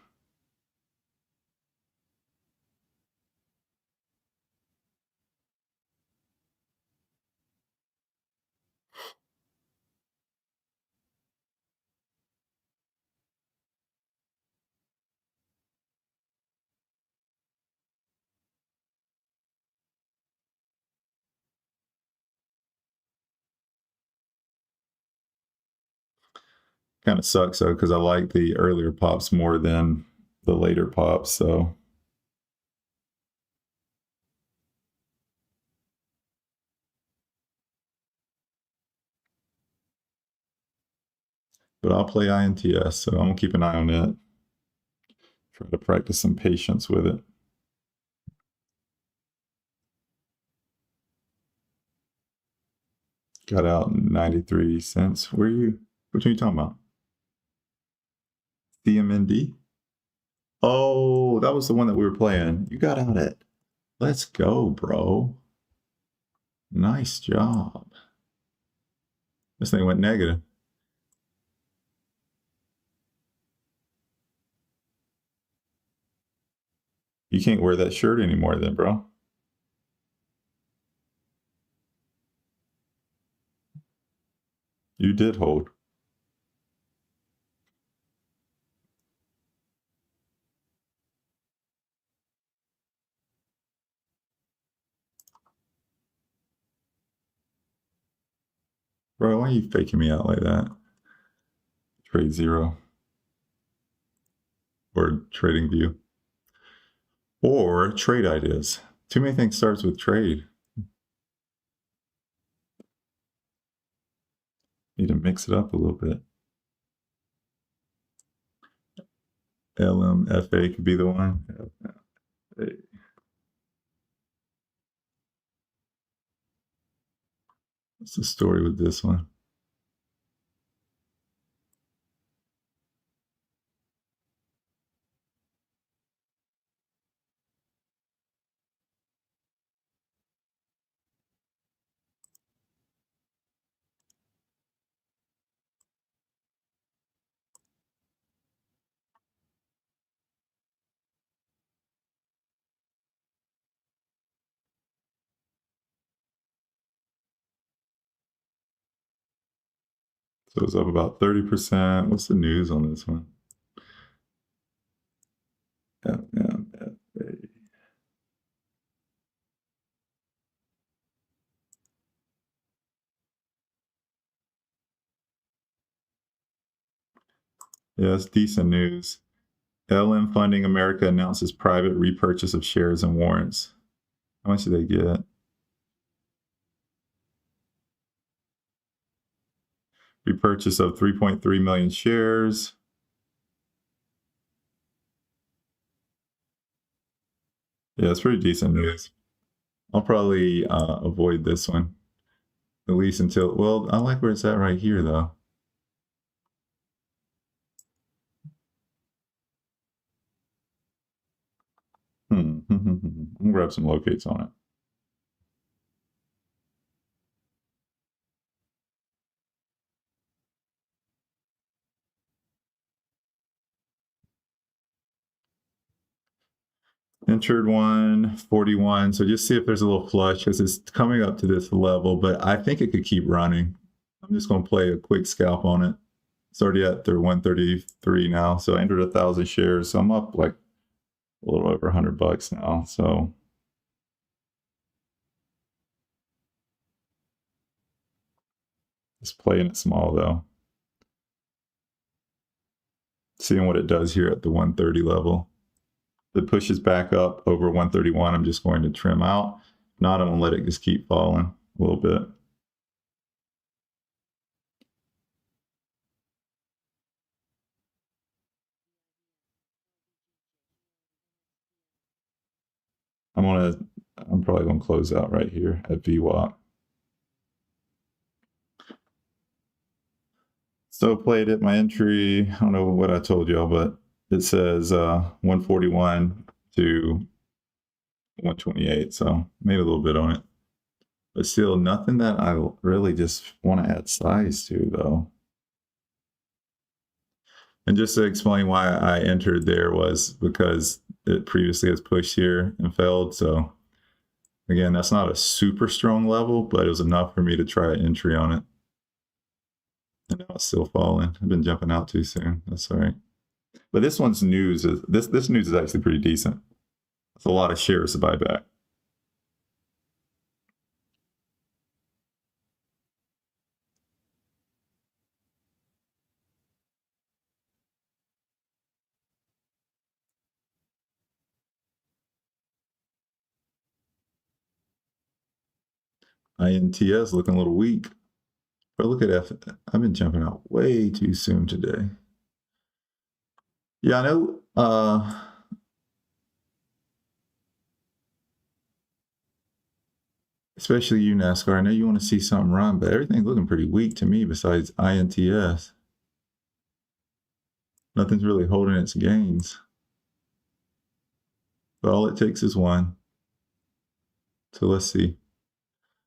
Kind of sucks though, because I like the earlier pops more than the later pops. So but I'll play INTS, so I'm gonna keep an eye on it. Try to practice some patience with it. Got out 93 cents. Where are you? What are you talking about? CMND? Oh, that was the one that we were playing. You got out at. Let's go, bro. Nice job. This thing went negative. You can't wear that shirt anymore then, bro. You did hold. Bro, why are you faking me out like that? TradeZero or TradingView or trade ideas. Too many things starts with trade. Need to mix it up a little bit. LMFA could be the one. What's the story with this one? So it's up about 30%. What's the news on this one? LMFA. Yeah, it's decent news. LM Funding America announces private repurchase of shares and warrants. How much did they get? Repurchase of 3.3 million shares. Yeah, it's pretty decent news. I'll probably avoid this one, at least until, well, I like where it's at right here, though. I'm gonna grab some locates on it. Entered 141. So just see if there's a little flush because it's coming up to this level, but I think it could keep running. I'm just going to play a quick scalp on it. It's already at their 133 now. So I entered 1,000 shares. So I'm up like a little over $100 now. So just playing it small though. Seeing what it does here at the 130 level. If it pushes back up over 131, I'm just going to trim out. If not, I'm going to let it just keep falling a little bit. I'm probably gonna close out right here at VWAP. So played it, my entry, I don't know what I told y'all, but it says 141 to 128, so made a little bit on it. But still nothing that I really just want to add size to though. And just to explain why I entered there was because it previously has pushed here and failed. So again, that's not a super strong level, but it was enough for me to try an entry on it. And now it's still falling. I've been jumping out too soon. That's all right. But this one's news is this news is actually pretty decent. It's a lot of shares to buy back. INTS looking a little weak. But look at F. I've been jumping out way too soon today. Yeah, I know. Especially you, NASCAR. I know you want to see something run, but everything's looking pretty weak to me besides INTS. Nothing's really holding its gains. But all it takes is one. So let's see.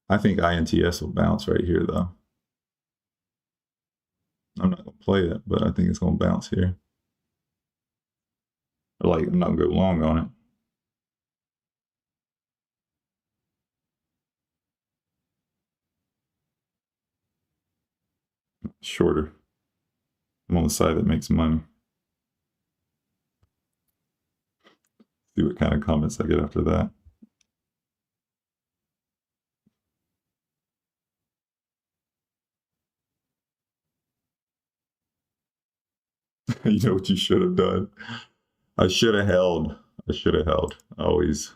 I think INTS will bounce right here, though. I'm not going to play it, but I think it's going to bounce here. Like, I'm not going to go long on it. Shorter. I'm on the side that makes money. See what kind of comments I get after that. You know what you should have done? I should have held. Always.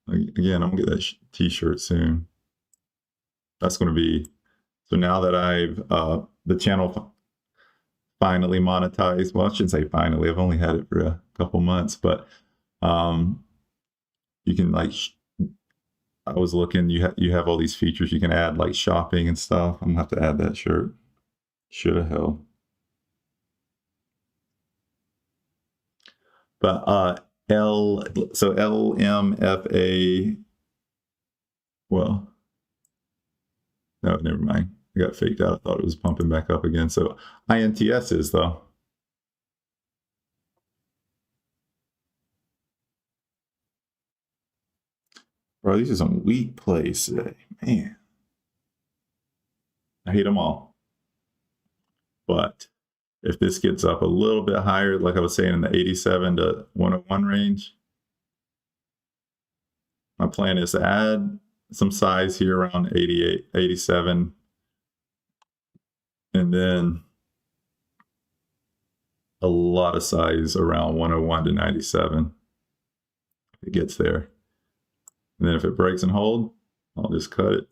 Again, I'm going to get that t-shirt soon. That's going to be... So now that I've... the channel finally monetized. Well, I shouldn't say finally. I've only had it for a couple months. But you can like... I was looking. You have all these features. You can add like shopping and stuff. I'm going to have to add that shirt. Should have held. But so LMFA, well, no, never mind. I got faked out. I thought it was pumping back up again. So INTS is though. Bro, these are some weak plays today. Man. I hate them all. But if this gets up a little bit higher, like I was saying, in the 87 to 101 range, my plan is to add some size here around 88, 87, and then a lot of size around 101 to 97. If it gets there. And then if it breaks and hold, I'll just cut it.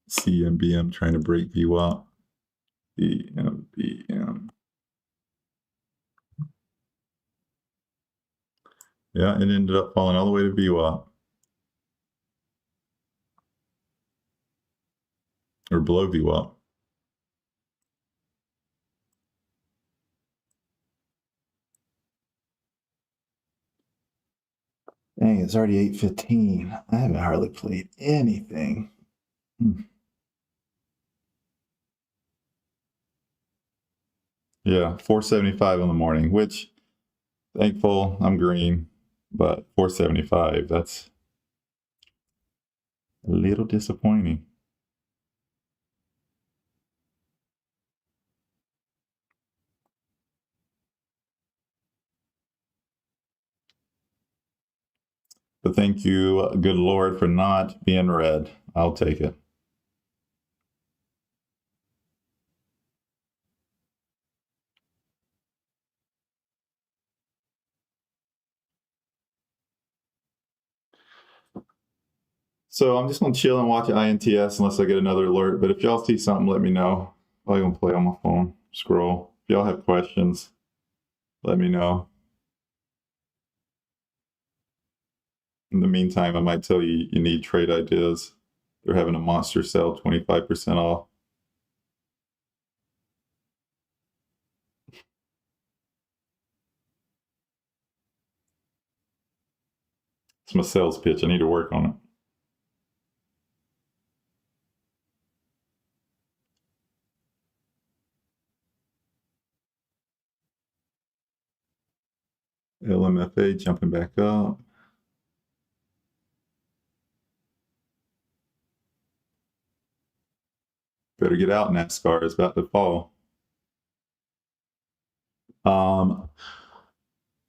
CMBM trying to break VWAP. CMBM. Yeah, it ended up falling all the way to VWAP. Or below VWAP. Dang, it's already 8:15. I haven't hardly played anything. Yeah, 475 in the morning, which Thankful I'm green, but 475, that's a little disappointing. But thank you, good Lord, for not being red. I'll take it. So I'm just gonna chill and watch INTS unless I get another alert. But if y'all see something, let me know. I'm gonna play on my phone, scroll. If y'all have questions, let me know. In the meantime, I might tell you you need trade ideas. They're having a monster sale, 25% off. It's my sales pitch. I need to work on it. LMFA jumping back up. Better get out, NASCAR is about to fall.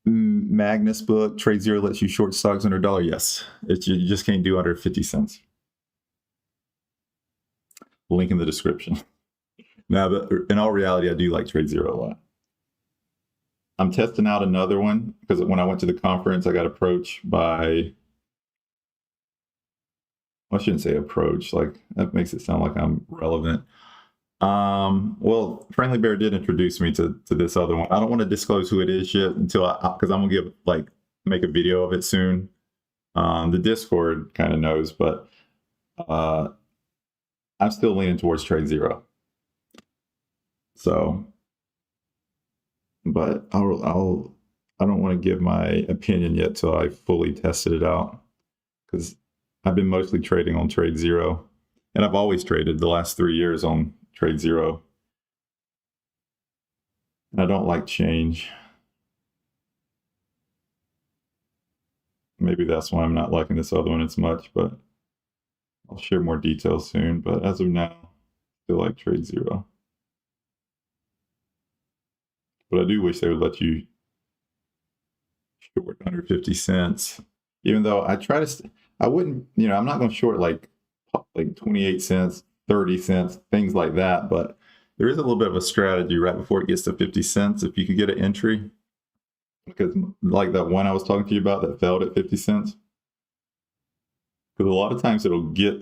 Magnus book, TradeZero lets you short stocks under $1. Yes, you just can't do under 50 cents. Link in the description. Now, but in all reality, I do like TradeZero a lot. I'm testing out another one because when I went to the conference, I got approached by, well, I shouldn't say approach, like that makes it sound like I'm relevant. Well, Friendly Bear did introduce me to this other one. I don't want to disclose who it is yet until because I'm gonna make a video of it soon. The Discord kind of knows, but I'm still leaning towards TradeZero. So, but I don't want to give my opinion yet till I fully tested it out, because I've been mostly trading on TradeZero, and I've always traded the last 3 years on TradeZero. And I don't like change. Maybe that's why I'm not liking this other one as much, but I'll share more details soon. But as of now, I still like TradeZero. But I do wish they would let you short under 50 cents. Even though I wouldn't, I'm not going to short like 28 cents, 30 cents, things like that. But there is a little bit of a strategy right before it gets to 50 cents. If you could get an entry, because like that one I was talking to you about that failed at 50 cents. Because a lot of times it won't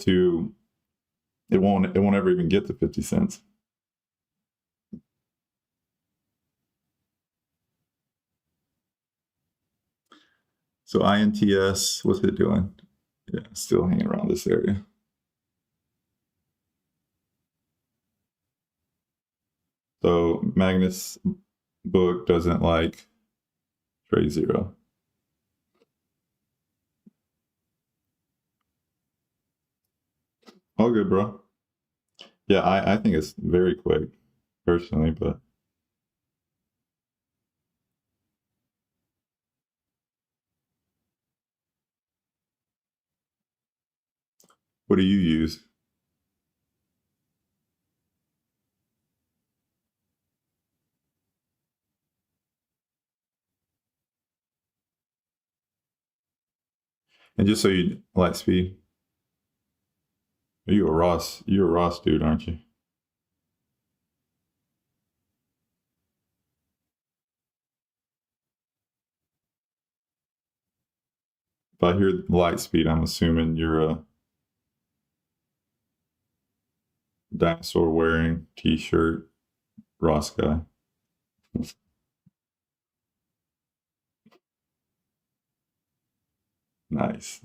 ever even get to 50 cents. So INTS, what's it doing? Yeah, still hanging around this area. So Magnus book doesn't like TradeZero. All good, bro. Yeah, I think it's very quick, personally, but what do you use? And just so you light speed, you're a Ross dude, aren't you? If I hear light speed, I'm assuming you're a dinosaur wearing t-shirt Ross guy. Nice.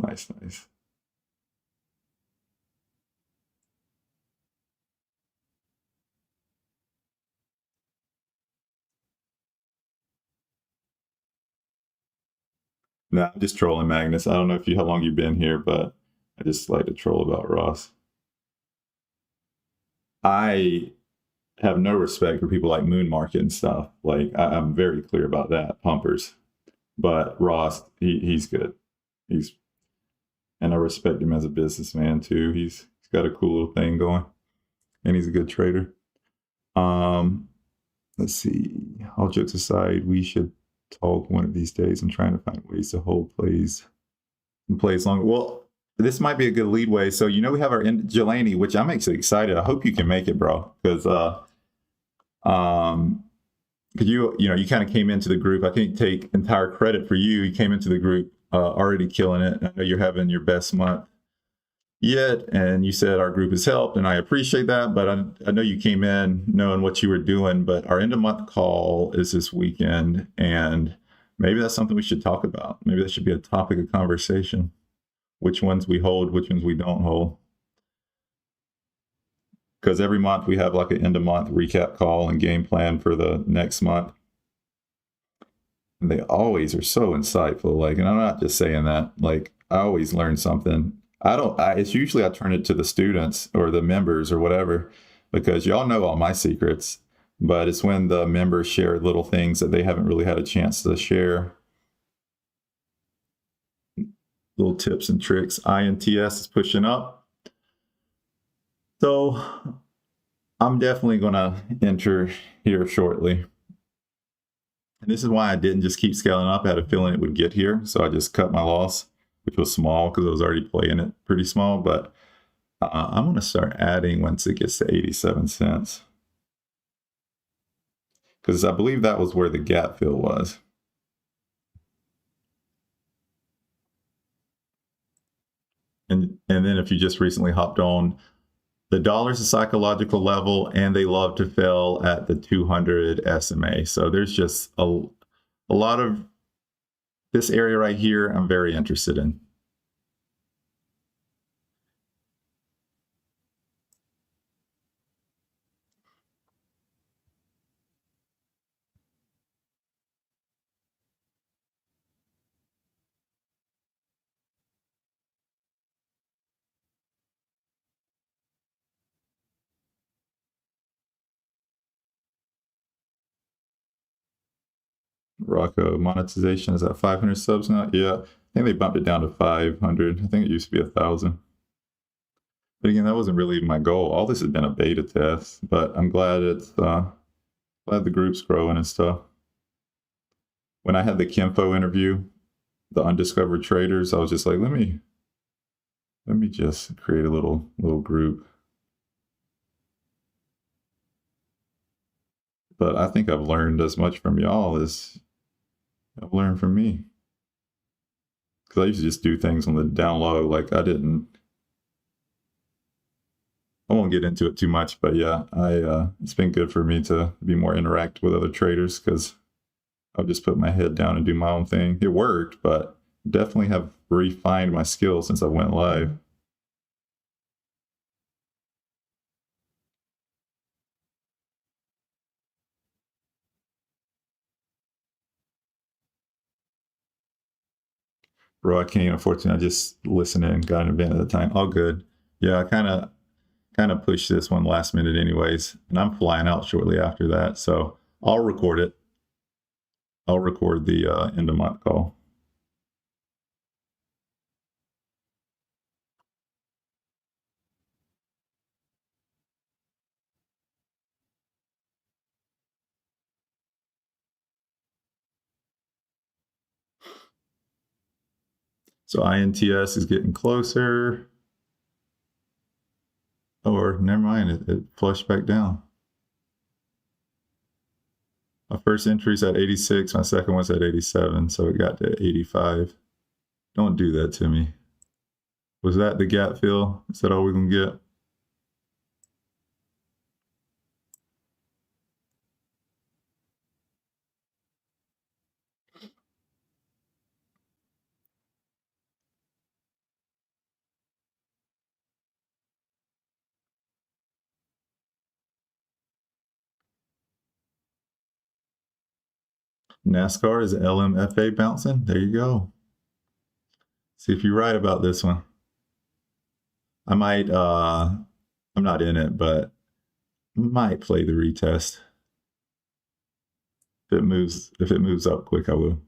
No, I'm just trolling Magnus. I don't know how long you've been here, but I just like to troll about Ross. I have no respect for people like Moon Market and stuff. Like I'm very clear about that. Pumpers. But Ross, he's good. And I respect him as a businessman too. He's got a cool little thing going, and he's a good trader. Let's see. All jokes aside, we should talk one of these days. I'm trying to find ways to hold plays and plays longer. Well, this might be a good leadway. So we have our Jelani, which I'm actually excited. I hope you can make it, bro, because you kind of came into the group. I can't take entire credit for you. You came into the group already killing it. I know you're having your best month yet, and you said our group has helped, and I appreciate that. But I know you came in knowing what you were doing. But our end of month call is this weekend, and maybe that's something we should talk about. Maybe that should be a topic of conversation. Which ones we hold, which ones we don't hold. Because every month we have like an end of month recap call and game plan for the next month. And they always are so insightful. Like, and I'm not just saying that. Like, I always learn something. It's usually I turn it to the students or the members or whatever, because y'all know all my secrets. But it's when the members share little things that they haven't really had a chance to share. Little tips and tricks. INTS is pushing up. So I'm definitely going to enter here shortly. And this is why I didn't just keep scaling up. I had a feeling it would get here. So I just cut my loss, which was small because I was already playing it pretty small. But I'm going to start adding once it gets to 87 cents. Because I believe that was where the gap fill was. And then if you just recently hopped on, the dollar's a psychological level, and they love to fail at the 200 SMA. So there's just a lot of this area right here I'm very interested in. Rocco monetization is at 500 subs now. Yeah, I think they bumped it down to 500. I think it used to be 1,000. But again, that wasn't really my goal. All this has been a beta test, but I'm glad glad the group's growing and stuff. When I had the Kimfo interview, the undiscovered traders, I was just like, let me just create a little group. But I think I've learned as much from y'all as I've learned from me. Because I used to just do things on the down low. Like I won't get into it too much, but yeah, it's been good for me to be more interactive with other traders, because I'll just put my head down and do my own thing. It worked, but definitely have refined my skills since I went live. Bro, I can't even afford to. I just listen in, got an event at the time. All good. Yeah, I kind of pushed this one last minute anyways, and I'm flying out shortly after that. So I'll record it. I'll record the end of month call. So INTS is getting closer. Or never mind, it flushed back down. My first entry's at 86, my second one's at 87, so it got to 85. Don't do that to me. Was that the gap fill? Is that all we're gonna get? NASCAR is LMFA bouncing. There you go. See if you're right about this one. I might, I'm not in it, but might play the retest. If it moves up quick, I will.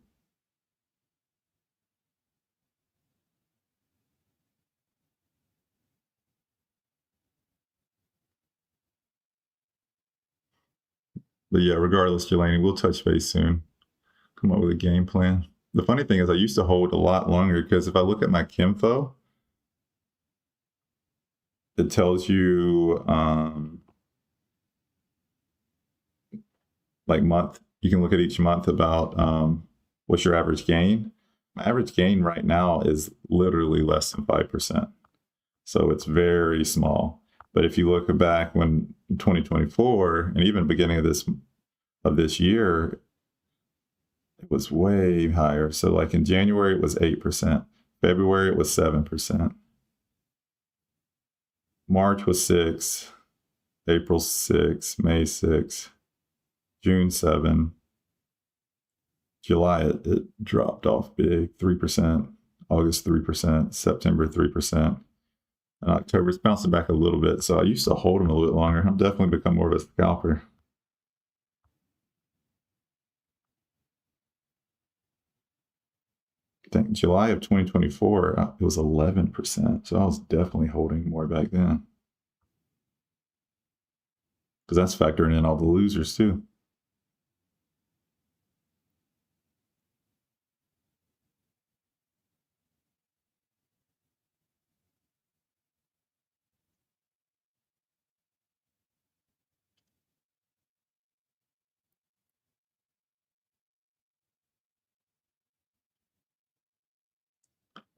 But yeah, regardless, Jelani, we'll touch base soon. Come up with a game plan. The funny thing is I used to hold a lot longer because if I look at my Kimfo, it tells you like month. You can look at each month about what's your average gain. My average gain right now is literally less than 5%. So it's very small. But if you look back when 2024 and even beginning of this year, it was way higher. So like in January, it was 8%. February, it was 7%. March was 6. April 6. May 6. June 7. July, it dropped off big, 3%. August, 3%. September, 3%. And October, it's bouncing back a little bit. So I used to hold them a little bit longer. I've definitely become more of a scalper. I think July of 2024, it was 11%. So I was definitely holding more back then. Because that's factoring in all the losers too.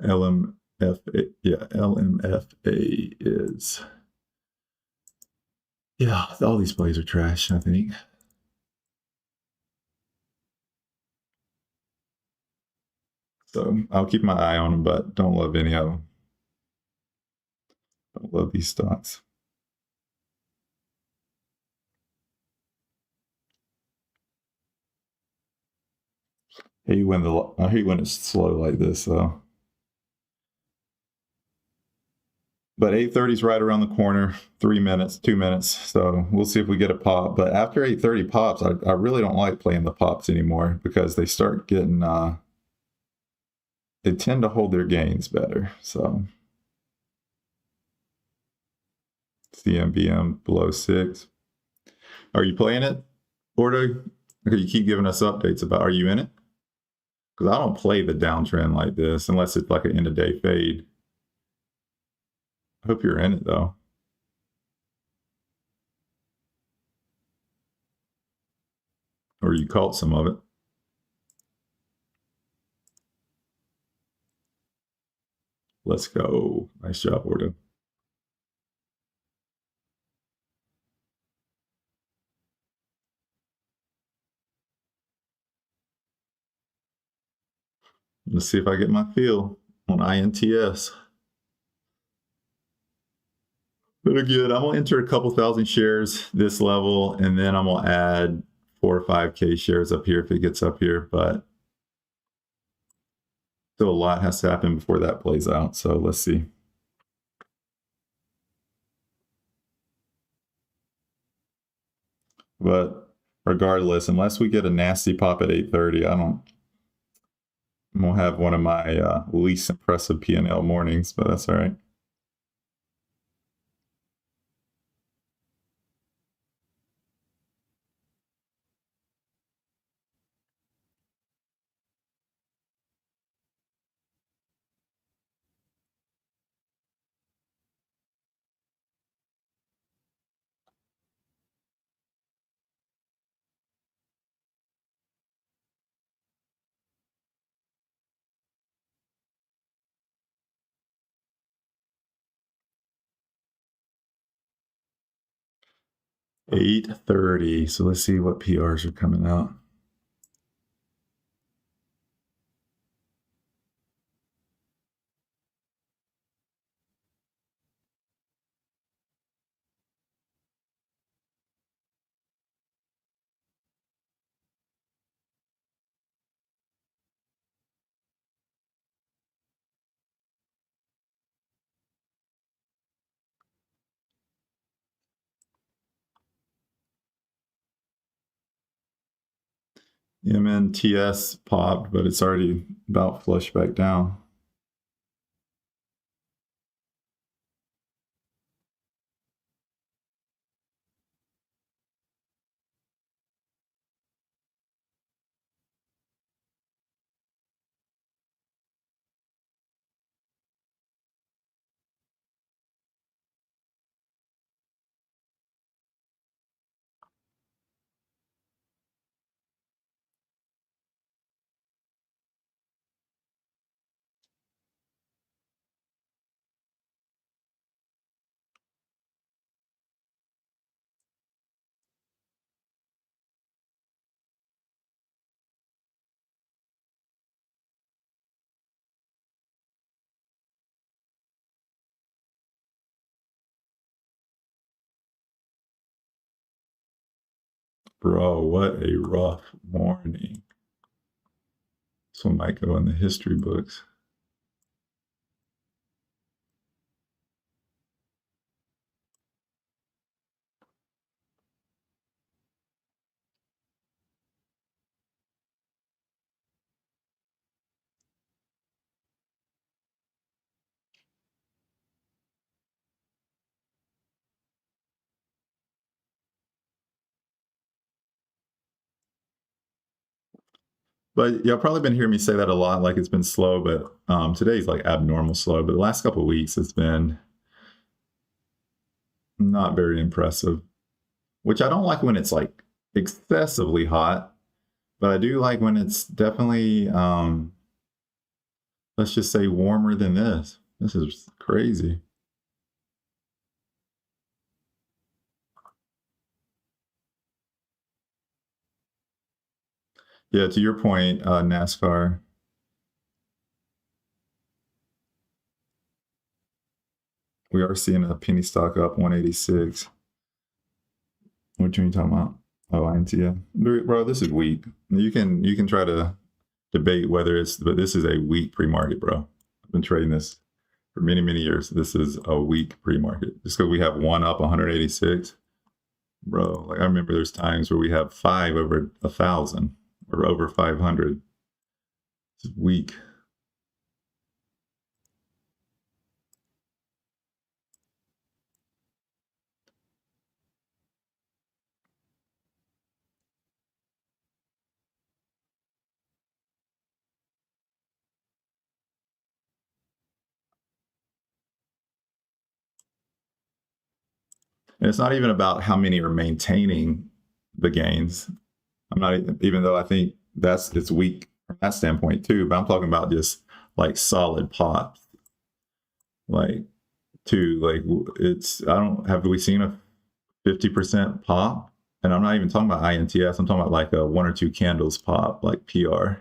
LMFA, yeah, LMFA is, yeah, all these plays are trash, I think. So I'll keep my eye on them, but don't love any of them. Don't love these stocks. I hate when it's slow like this, though. But 8:30 is right around the corner. 3 minutes, 2 minutes. So we'll see if we get a pop. But after 8:30 pops, I really don't like playing the pops anymore because they start getting they tend to hold their gains better. So CMBM below 6. Are you playing it, Ordo? Okay, you keep giving us updates about. Are you in it? Because I don't play the downtrend like this unless it's like an end of day fade. I hope you're in it though. Or you caught some of it. Let's go. Nice job, Ordo. Let's see if I get my feel on INTS. But again, I'm gonna enter a couple thousand shares this level, and then I'm gonna add 4 or 5K shares up here if it gets up here. But still a lot has to happen before that plays out. So let's see. But regardless, unless we get a nasty pop at 8:30, I'm gonna have one of my least impressive P&L mornings, but that's all right. $8.30. So let's see what PRs are coming out. MNTS popped, but it's already about flush back down. Bro, what a rough morning. This one might go in the history books. But y'all probably been hearing me say that a lot, like it's been slow, but today's like abnormal slow. But the last couple of weeks, it's been not very impressive, which I don't like when it's like excessively hot, but I do like when it's definitely, let's just say, warmer than this. This is crazy. Yeah, to your point, NASCAR. We are seeing a penny stock up 186. What are you talking about? Oh, INTF. Bro, this is weak. You can try to debate whether it's, but this is a weak pre-market, bro. I've been trading this for many, many years. This is a weak pre-market. Just because we have one up 186, bro. Like I remember there's times where we have 5 over 1,000 or over 500. It's weak. And it's not even about how many are maintaining the gains. I'm not even though I think it's weak from that standpoint too, but I'm talking about just like solid pops. Like it's I don't have we seen a 50% pop? And I'm not even talking about INTS, I'm talking about like a 1 or 2 candles pop, like PR.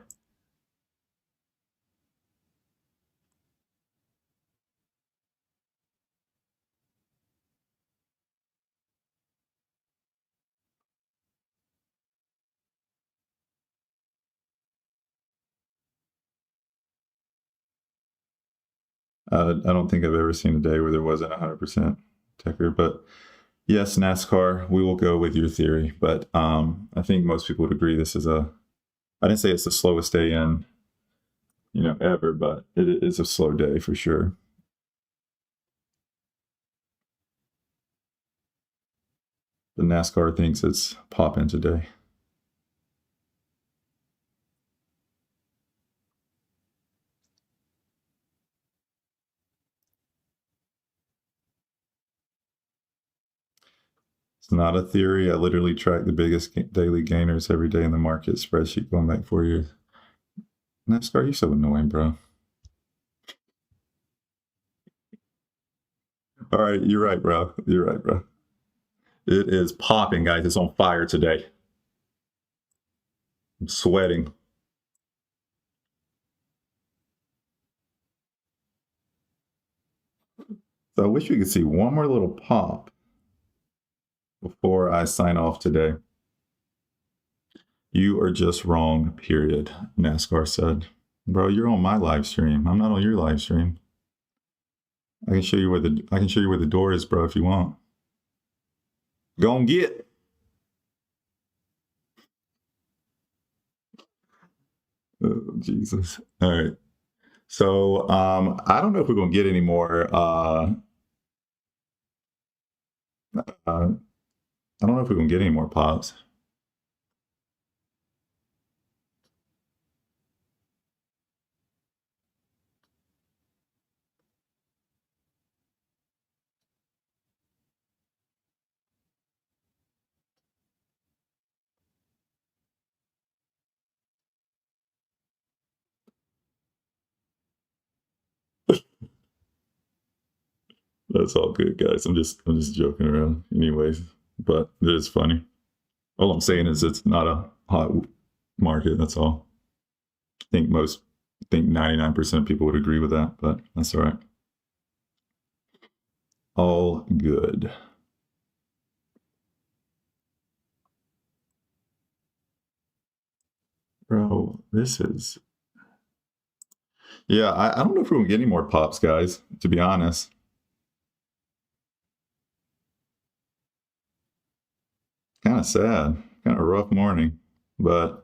I don't think I've ever seen a day where there wasn't 100% ticker, but yes, NASCAR, we will go with your theory, but I think most people would agree this is I didn't say it's the slowest day in, ever, but it is a slow day for sure. The NASCAR thinks it's popping today. It's not a theory. I literally track the biggest daily gainers every day in the market spreadsheet going back 4 years. NASCAR, you're so annoying, bro. All right, you're right, bro. You're right, bro. It is popping, guys. It's on fire today. I'm sweating. So I wish we could see one more little pop before I sign off today. You are just wrong, period, NASCAR said. Bro, you're on my live stream. I'm not on your live stream. I can show you where the door is, bro, if you want. Go and get. Oh, Jesus. All right. So I don't know if we're gonna get any more I don't know if we're gonna get any more pops. That's all good, guys. I'm just joking around, anyways. But it is funny. All I'm saying is it's not a hot market. That's all. I think 99% of people would agree with that, but that's all right. All good. Bro, this is... Yeah, I don't know if we're going to get any more pops, guys, to be honest. Kind of sad. Kind of a rough morning. But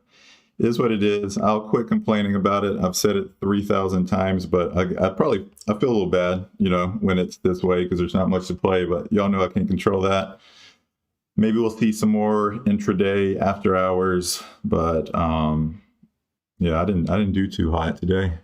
it is what it is. I'll quit complaining about it. I've said it 3,000 times, but I feel a little bad, you know, when it's this way because there's not much to play. But y'all know I can't control that. Maybe we'll see some more intraday after hours, but yeah, I didn't do too hot today.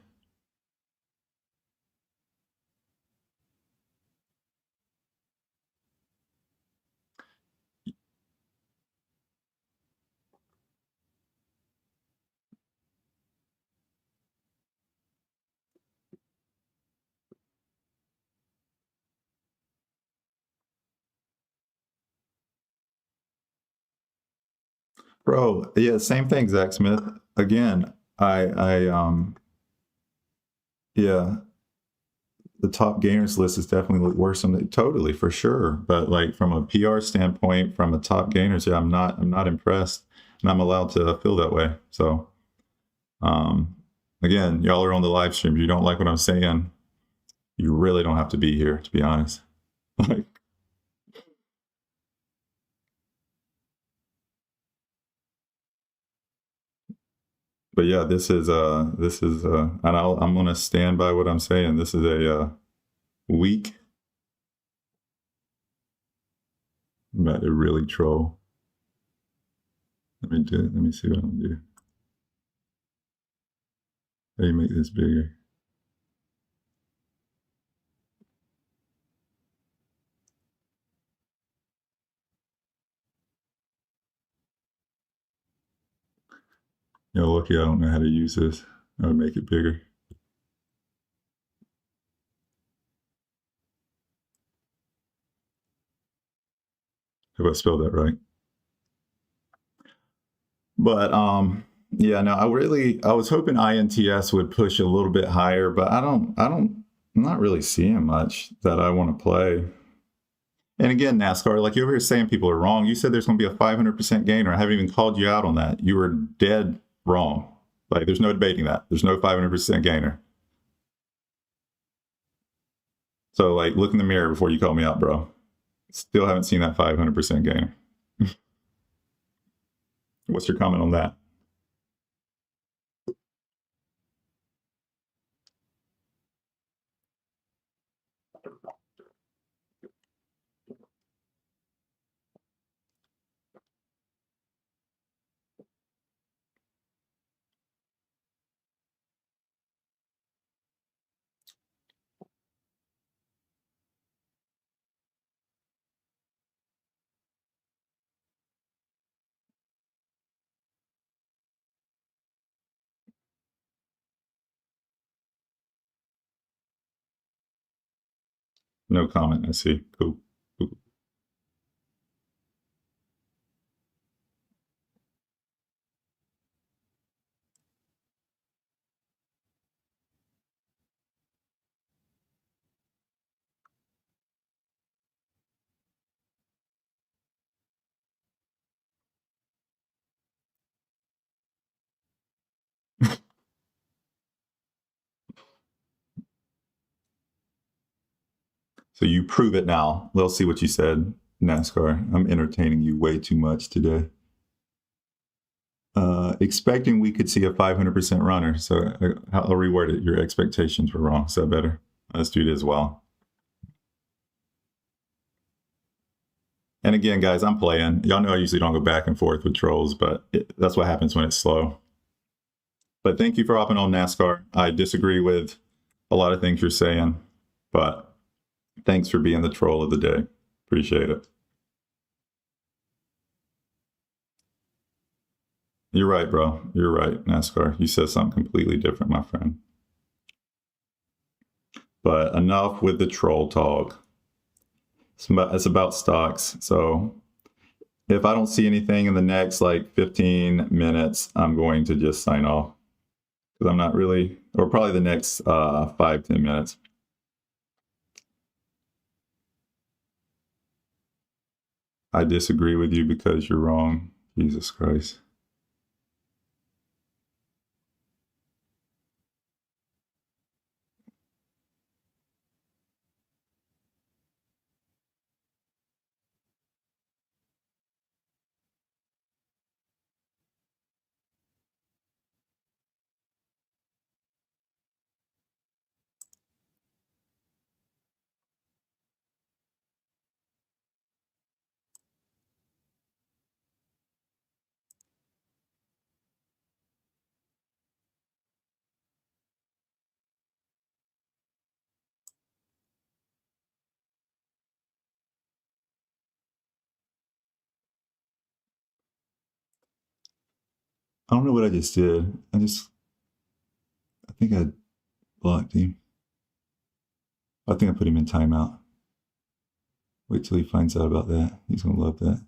Bro, yeah, same thing, Zach Smith. Again, yeah, the top gainers list is definitely worse than it, totally for sure. But like from a PR standpoint, from a top gainers, yeah, I'm not impressed, and I'm allowed to feel that way. So, again, y'all are on the live stream. If you don't like what I'm saying, you really don't have to be here, to be honest. Like, but yeah, and I'm gonna stand by what I'm saying. This is a week. I'm about to really troll. Let me see what I'll do. How do you make this bigger? You know, lucky I don't know how to use this. I would make it bigger. If I spelled that right. But yeah, no, I was hoping INTS would push a little bit higher, but I'm not really seeing much that I want to play. And again, NASCAR, like you're over here saying people are wrong. You said there's going to be a 500% gainer. I haven't even called you out on that. You were dead wrong. Like there's no debating that. There's no 500% gainer. So like look in the mirror before you call me out, bro. Still haven't seen that 500% gainer. What's your comment on that? No comment. I see. Cool. Cool. So you prove it now. Let's see what you said, NASCAR. I'm entertaining you way too much today. Expecting we could see a 500% runner. So I'll reword it. Your expectations were wrong. So better. Let's do it as well. And again, guys, I'm playing. Y'all know I usually don't go back and forth with trolls, but that's what happens when it's slow. But thank you for hopping on, NASCAR. I disagree with a lot of things you're saying, but thanks for being the troll of the day. Appreciate it. You're right, bro. You're right, NASCAR. You said something completely different, my friend. But enough with the troll talk. It's about stocks. So if I don't see anything in the next like 15 minutes, I'm going to just sign off because I'm not really, or probably the next 5-10 minutes. I disagree with you because you're wrong. Jesus Christ. don't know what I just did. I think I blocked him. I think I put him in timeout. Wait till he finds out about that. He's gonna love that.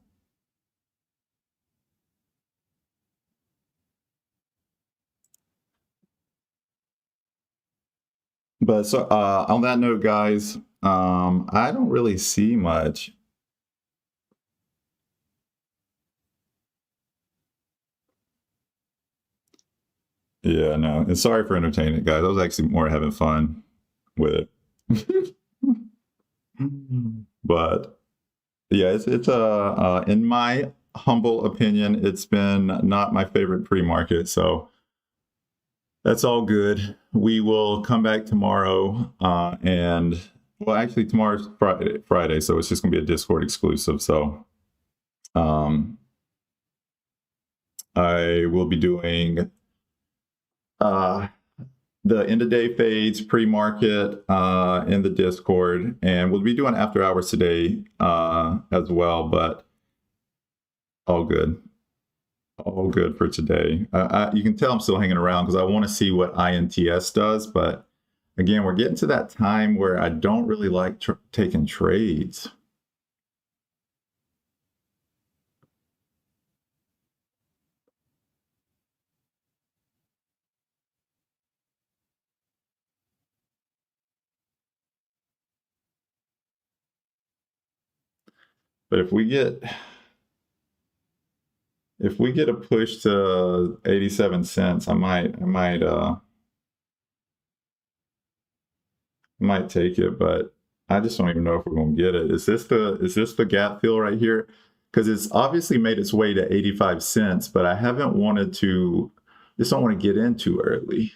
But so on that note, guys, I don't really see much. Yeah, no. And sorry for entertaining it, guys. I was actually more having fun with it. But yeah, it's in my humble opinion, it's been not my favorite pre-market. So that's all good. We will come back tomorrow, and well, actually tomorrow's Friday, so it's just gonna be a Discord exclusive. So I will be doing the end of day fades pre-market in the Discord, and we'll be doing after hours today as well, but all good. All good for today. You can tell I'm still hanging around because I want to see what INTS does, but again, we're getting to that time where I don't really like taking trades. But if we get a push to 87 cents, I might take it, but I just don't even know if we're going to get it. Is this the gap fill right here? Because it's obviously made its way to 85 cents, but I haven't wanted to, just don't want to get in too early.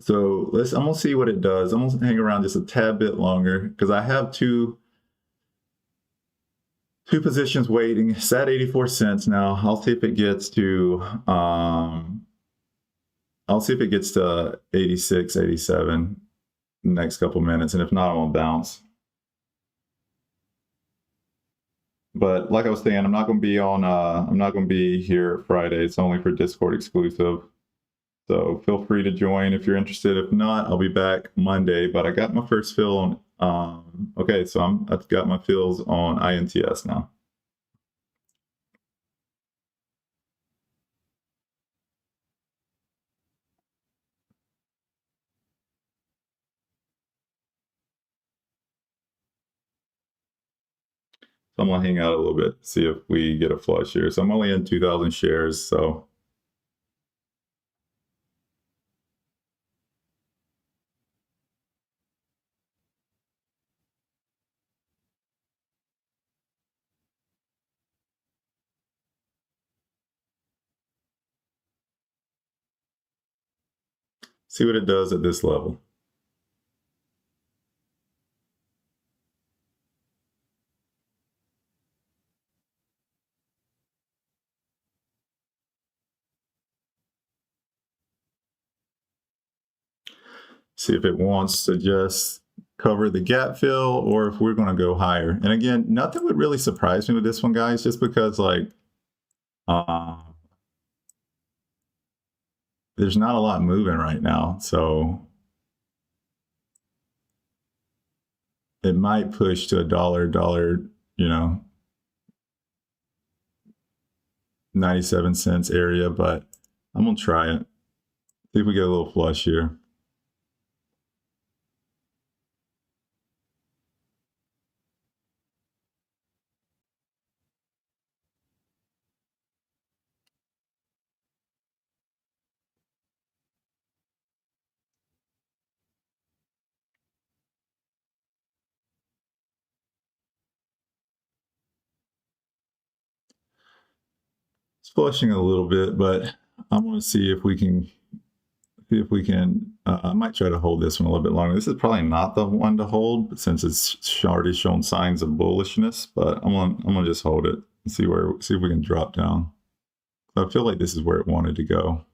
So I'm gonna see what it does. I'm gonna hang around just a tad bit longer because I have two positions waiting. It's at 84 cents now. I'll see if it gets to 86, 87 in the next couple minutes, and if not, I'm gonna bounce. But like I was saying, I'm not gonna be here Friday. It's only for Discord exclusive. So feel free to join if you're interested. If not, I'll be back Monday. But I got my first fill on. Okay, so I've got my fills on INTS now. So I'm gonna hang out a little bit, see if we get a flush here. So I'm only in 2,000 shares, so. See what it does at this level. See if it wants to just cover the gap fill or if we're gonna go higher. And again, nothing would really surprise me with this one, guys, just because like, there's not a lot moving right now. So it might push to a dollar, 97 cents area, but I'm gonna try it. See if we get a little flush here. It's flushing a little bit, but I'm gonna see if we can I might try to hold this one a little bit longer. This is probably not the one to hold since it's already shown signs of bullishness, but I'm gonna just hold it and see if we can drop down. I feel like this is where it wanted to go.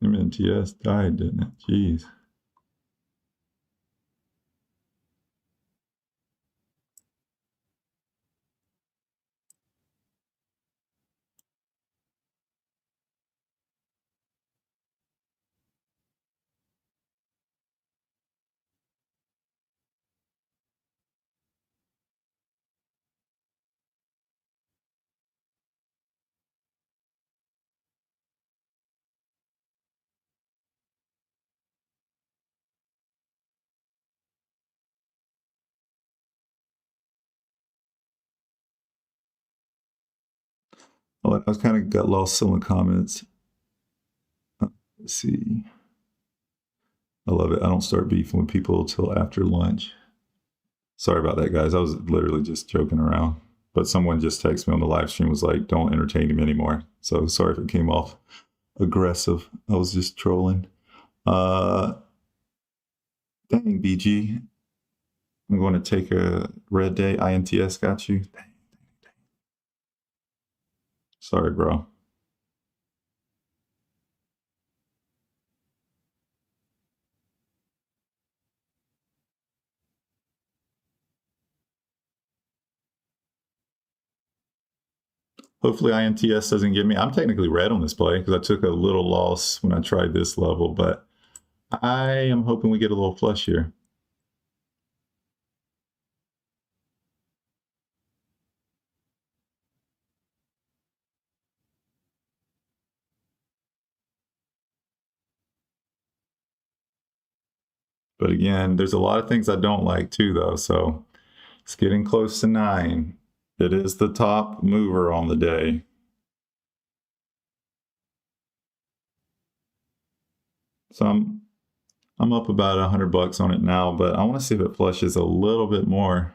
MNTS died, didn't it? Jeez. Oh, I was kind of got lost in the comments. Let's see. I love it. I don't start beefing with people until after lunch. Sorry about that, guys. I was literally just joking around. But someone just texted me on the live stream, was like, don't entertain him anymore. So sorry if it came off aggressive. I was just trolling. Dang, BG. I'm going to take a red day. INTS got you. Dang. Sorry, bro. Hopefully INTS doesn't get me. I'm technically red on this play because I took a little loss when I tried this level, but I am hoping we get a little flush here. But again, there's a lot of things I don't like too, though. So it's getting close to 9. It is the top mover on the day. So I'm up about $100 on it now, but I want to see if it flushes a little bit more.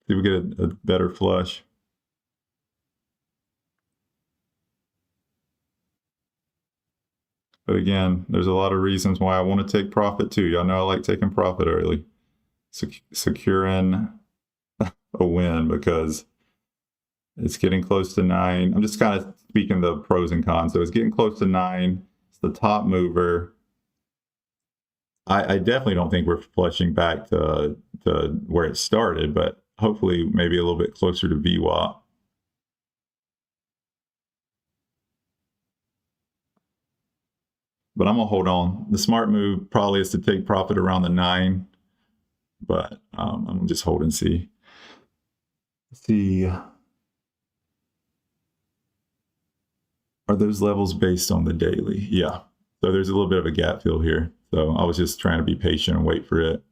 See if we get a better flush. But again, there's a lot of reasons why I want to take profit too. Y'all know I like taking profit early. Securing a win because it's getting close to 9. I'm just kind of speaking the pros and cons. So it's getting close to 9. It's the top mover. I definitely don't think we're flushing back to where it started, but hopefully maybe a little bit closer to VWAP. But I'm gonna hold on. The smart move probably is to take profit around the 9, but I'm gonna just hold and see. Let's see. Are those levels based on the daily? Yeah. So there's a little bit of a gap fill here. So I was just trying to be patient and wait for it.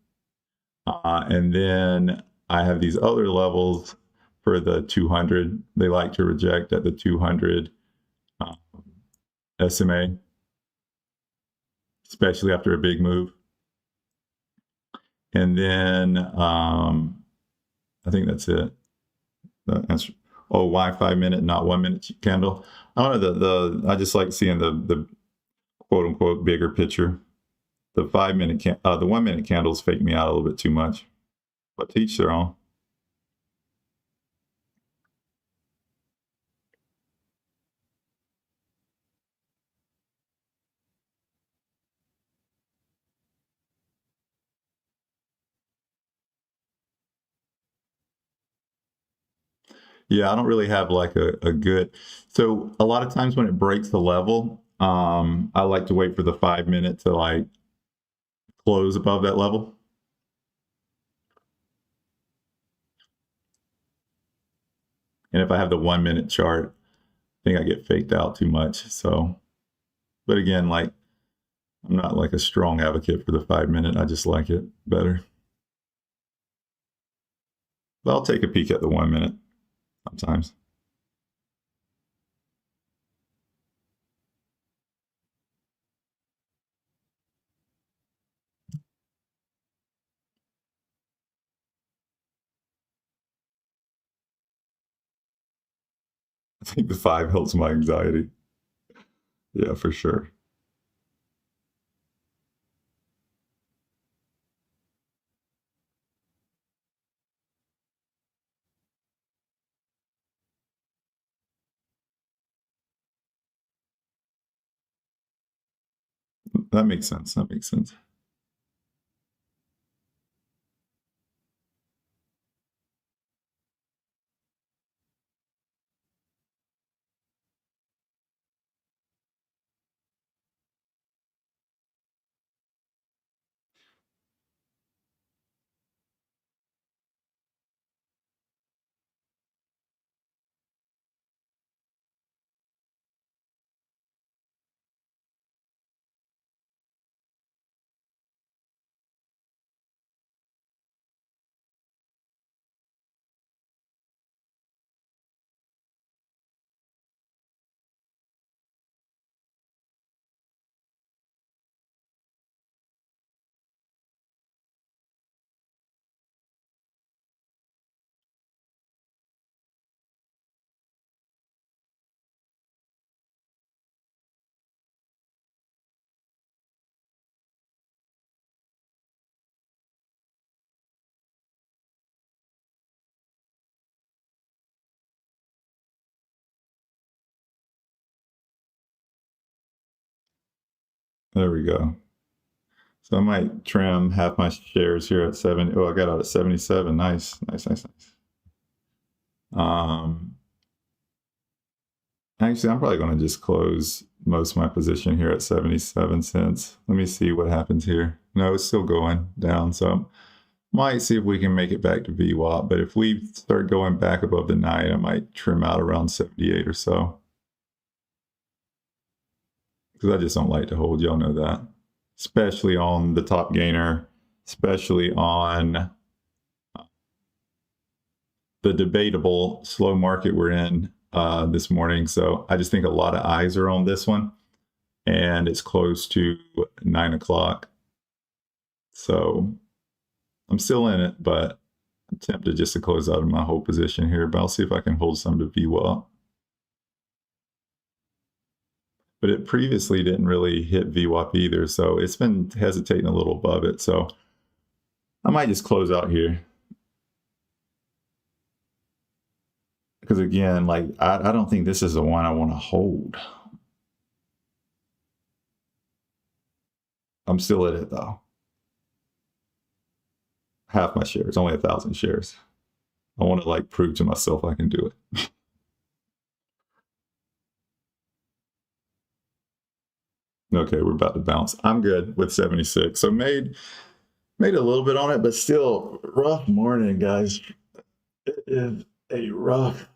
And then I have these other levels for the 200. They like to reject at the 200 SMA, especially after a big move. And then I think that's it. That's why 5 minute, not 1 minute candle. I don't know. I just like seeing the quote unquote bigger picture. The 5 minute the 1 minute candles fake me out a little bit too much. But to each their own. Yeah, I don't really have like a good. So a lot of times when it breaks the level, I like to wait for the 5 minute to like close above that level. And if I have the 1 minute chart, I think I get faked out too much. So, but again, like I'm not like a strong advocate for the 5 minute. I just like it better. But I'll take a peek at the 1 minute sometimes. I think the 5 helps my anxiety. Yeah, for sure. That makes sense. That makes sense. There we go. So I might trim half my shares here at 70. Oh, I got out at 77. Nice, nice, nice, nice. Actually, I'm probably going to just close most of my position here at 77 cents. Let me see what happens here. No, it's still going down. So might see if we can make it back to VWAP. But if we start going back above the 9, I might trim out around 78 or so. Because I just don't like to hold. Y'all know that. Especially on the top gainer. Especially on the debatable slow market we're in this morning. So I just think a lot of eyes are on this one. And it's close to 9 o'clock. So I'm still in it, but I'm tempted just to close out of my whole position here. But I'll see if I can hold some to VWAP. But it previously didn't really hit VWAP either. So it's been hesitating a little above it. So I might just close out here. Because again, like I don't think this is the one I want to hold. I'm still at it though. Half my shares, only 1,000 shares. I want to like prove to myself I can do it. Okay, we're about to bounce. I'm good with 76. So made a little bit on it, but still rough morning, guys. It is a rough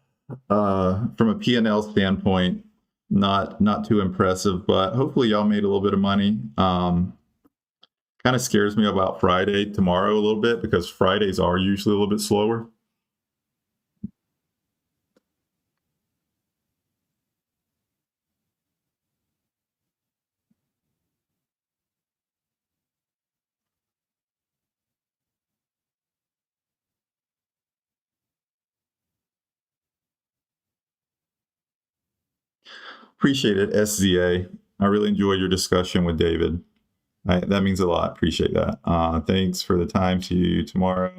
from a P&L standpoint, not too impressive, but hopefully y'all made a little bit of money. Kind of scares me about Friday tomorrow a little bit because Fridays are usually a little bit slower. Appreciate it, SZA. I really enjoy your discussion with David. That means a lot. Appreciate that. Thanks for the time to you tomorrow.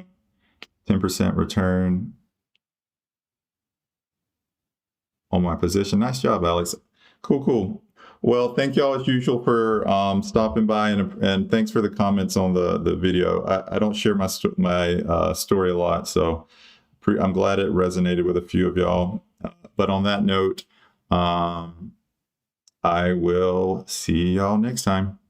10% return on my position. Nice job, Alex. Cool. Well, thank y'all as usual for stopping by and thanks for the comments on the video. I don't share my story a lot, so I'm glad it resonated with a few of y'all. But on that note, I will see y'all next time.